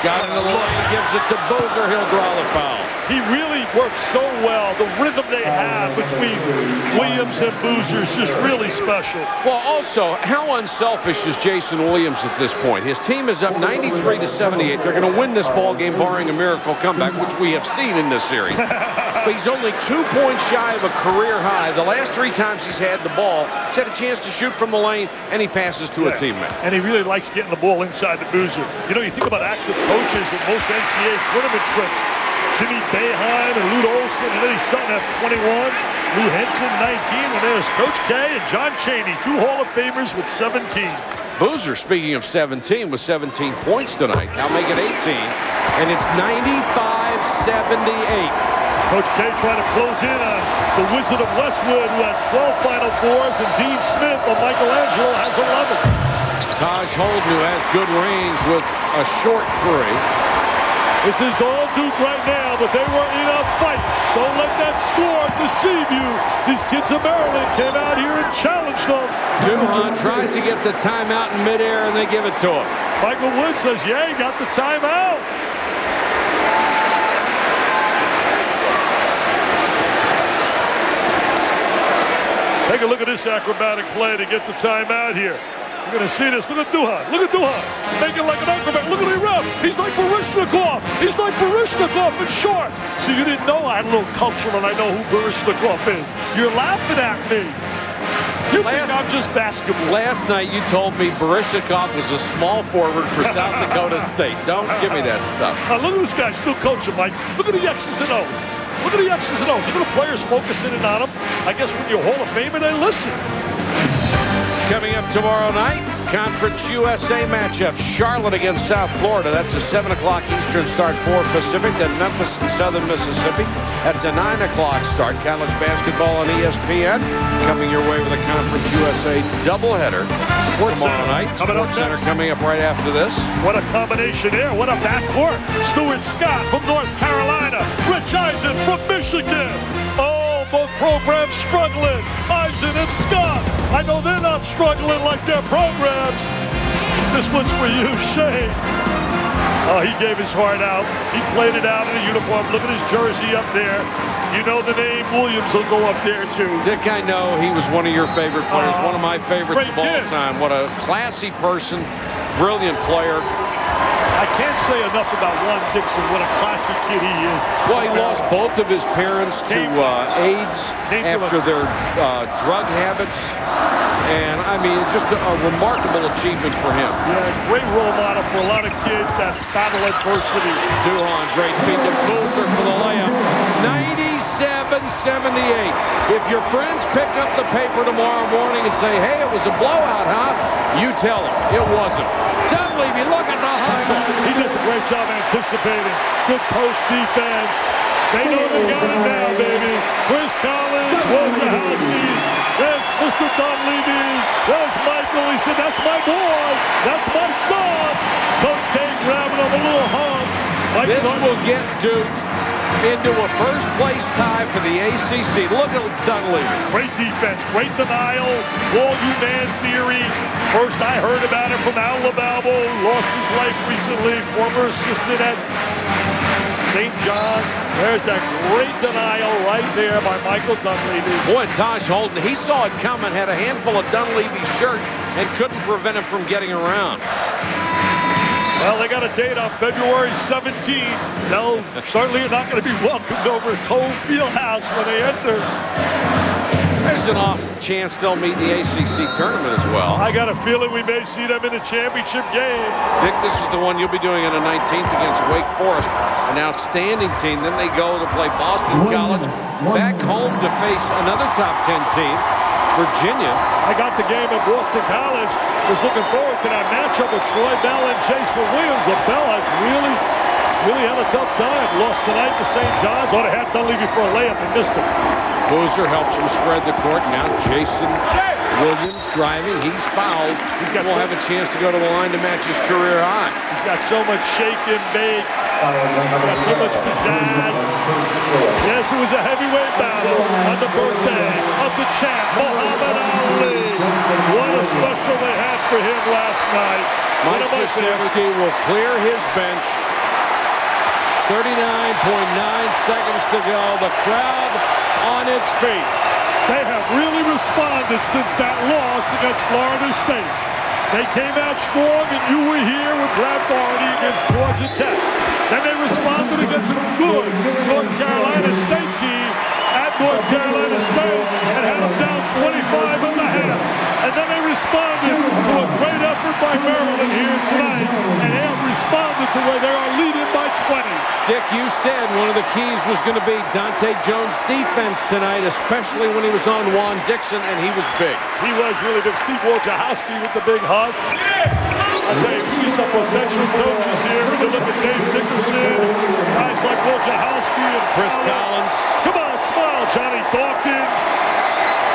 Got into the lane, gives it to Bowser. He'll draw the foul. He really works so well. The rhythm they have between Williams and Boozer is just really special. Well, also, how unselfish is Jason Williams at this point? His team is up 93-78. They're going to win this ball game barring a miracle comeback, which we have seen in this series. But he's only 2 points shy of a career high. The last 3 times he's had the ball, he's had a chance to shoot from the lane, and he passes to a teammate. And he really likes getting the ball inside the Boozer. You know, you think about active coaches with most NCAA tournament trips. Jimmy Boeheim and Lute Olson, and Eddie Sutton have 21. Lou Henson, 19. And there's Coach K and John Chaney, 2 Hall of Famers with 17. Boozer, speaking of 17, with 17 points tonight. Now make it 18. And it's 95-78. Coach K trying to close in on the Wizard of Westwood, who has 12 Final Fours, and Dean Smith of Michelangelo has 11. Taj Holden, who has good range with a short 3. This is all Duke right now, but they were in a fight. Don't let that score deceive you. These kids of Maryland came out here and challenged them. Duhan tries to get the timeout in midair, and they give it to him. Michael Wood says, yeah, he got the timeout. Take a look at this acrobatic play to get the timeout here. You're going to see this. Look at Duhan. Look at Duhan. Making like an acrobat. Look at the ref. He's like Baryshnikov. He's like Baryshnikov in shorts. So you didn't know I had a little culture and I know who Baryshnikov is. You're laughing at me. You think I'm just basketball. Last night you told me Baryshnikov was a small forward for South Dakota State. Don't give me that stuff. Now look at this guy still coaching, Mike. Look at the X's and O's. Look at the X's and O's. Look at the players focusing in on him. I guess when you're Hall of Famer, they listen. Coming up tomorrow night, Conference USA matchup. Charlotte against South Florida. That's a 7 o'clock Eastern start, 4 Pacific. Then Memphis and Southern Mississippi. That's a 9 o'clock start. College basketball on ESPN. Coming your way with a Conference USA doubleheader tomorrow night. Sports Center coming up right after this. What a combination there. What a backcourt. Stuart Scott from North Carolina. Rich Eisen from Michigan. Oh, both programs struggling. Eisen and Scott. I know they're not struggling like their programs. This one's for you, Shane. Oh, he gave his heart out. He played it out in a uniform. Look at his jersey up there. You know the name Williams will go up there, too. Dick, I know he was one of your favorite players, one of my favorites of all kid. time. What a classy person, brilliant player. I can't say enough about Juan Dixon, what a classic kid he is. Well, he lost both of his parents to AIDS after their drug habits. And, I mean, just a remarkable achievement for him. Yeah, great role model for a lot of kids that battle adversity. Duhan, great feed to Boozer for the layup. 97-78. If your friends pick up the paper tomorrow morning and say, hey, it was a blowout, huh? You tell them it wasn't. Dunleavy, look at the hustle. He does a great job anticipating. Good post defense. They know they got it now, baby. Chris Collins, Wojciechowski. There's Mr. Dunleavy. There's Michael. He said, that's my boy. That's my son. Coach K grabbing him a little hug. This will get Duke into a first-place tie for the ACC. Look at Dunleavy. Great defense, great denial, all-you-man theory. First I heard about it from Al Lababo, who lost his life recently, former assistant at St. John's. There's that great denial right there by Michael Dunleavy. Boy, Taj Holden, he saw it coming, had a handful of Dunleavy's shirt, and couldn't prevent him from getting around. Well, they got a date on February 17th. They'll certainly not going to be welcomed over at Cole Fieldhouse when they enter. There's an off chance they'll meet in the ACC tournament as well. I got a feeling we may see them in the championship game. Dick, this is the one you'll be doing on the 19th against Wake Forest. An outstanding team. Then they go to play Boston College. Back home to face another top 10 team, Virginia. I got the game at Boston College. Was looking forward to that matchup with Troy Bell and Jason Williams. The Bell has really had a tough time. Lost tonight to St. John's. Ought to have Dunleavy for a layup and missed it. Boozer helps him spread the court. Now Jason Williams driving. He's fouled. He'll have a chance to go to the line to match his career high. He's got so much shake and bake. He's got so much pizzazz. Yes, it was a heavyweight battle on the birthday of the champ, Muhammad Ali. What a special they had for him last night. Mike Krzyzewski will clear his bench. 39.9 seconds to go. The crowd on its feet. They have really responded since that loss against Florida State. They came out strong, and you were here with Brad Barney against Georgia Tech. Then they responded against a good North Carolina State team at North Carolina State and had them down 25 in the half. And then they responded to a great effort by Maryland here tonight, and they have responded to where they are leading by 20. Dick, you said one of the keys was going to be Dante Jones' defense tonight, especially when he was on Juan Dixon, and he was big. He was really big. Steve Wojciechowski with the big hug. I tell you see some potential coaches here. When you look at Dave Dickerson, guys like Wojciechowski and Chris Collins. Come on, smile, Johnny Dawkins.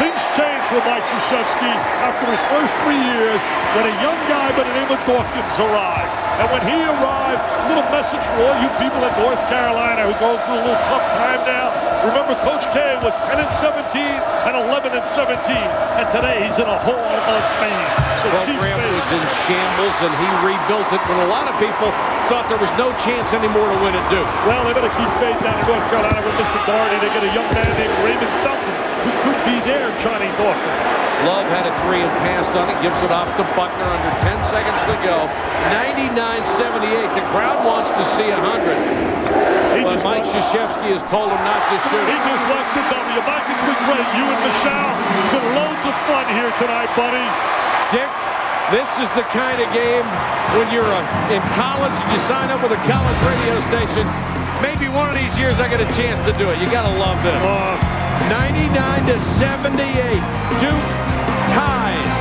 Things changed for Mike Krzyzewski after his first 3 years when a young guy by the name of Dawkins arrived. And when he arrived, a little message for all you people in North Carolina who go through a little tough time now. Remember, Coach K was 10-17 and 11-17, and today he's in a Hall of Fame. The program was in shambles, and he rebuilt it when a lot of people thought there was no chance anymore to win at Duke. Well, they better keep faith down in North Carolina with Mr. Barney. They get a young man named Raymond Felton who could be there, Johnny Dawkins. Love had a three and passed on it. Gives it off to Buckner under 10 seconds to go. 99-78. The crowd wants to see 100. But Mike Krzyzewski has told him not to shoot. He just wants the W. Mike, it's been great. You and Michelle, it's been loads of fun here tonight, buddy. Dick, this is the kind of game when you're in college and you sign up with a college radio station. Maybe one of these years I get a chance to do it. You got to love this. 99-78. Duke ties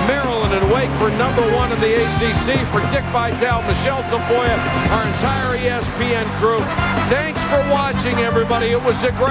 Maryland and Wake for #1 in the ACC. For Dick Vitale, Michelle Tafoya, our entire ESPN crew. Thanks for watching, everybody. It was a great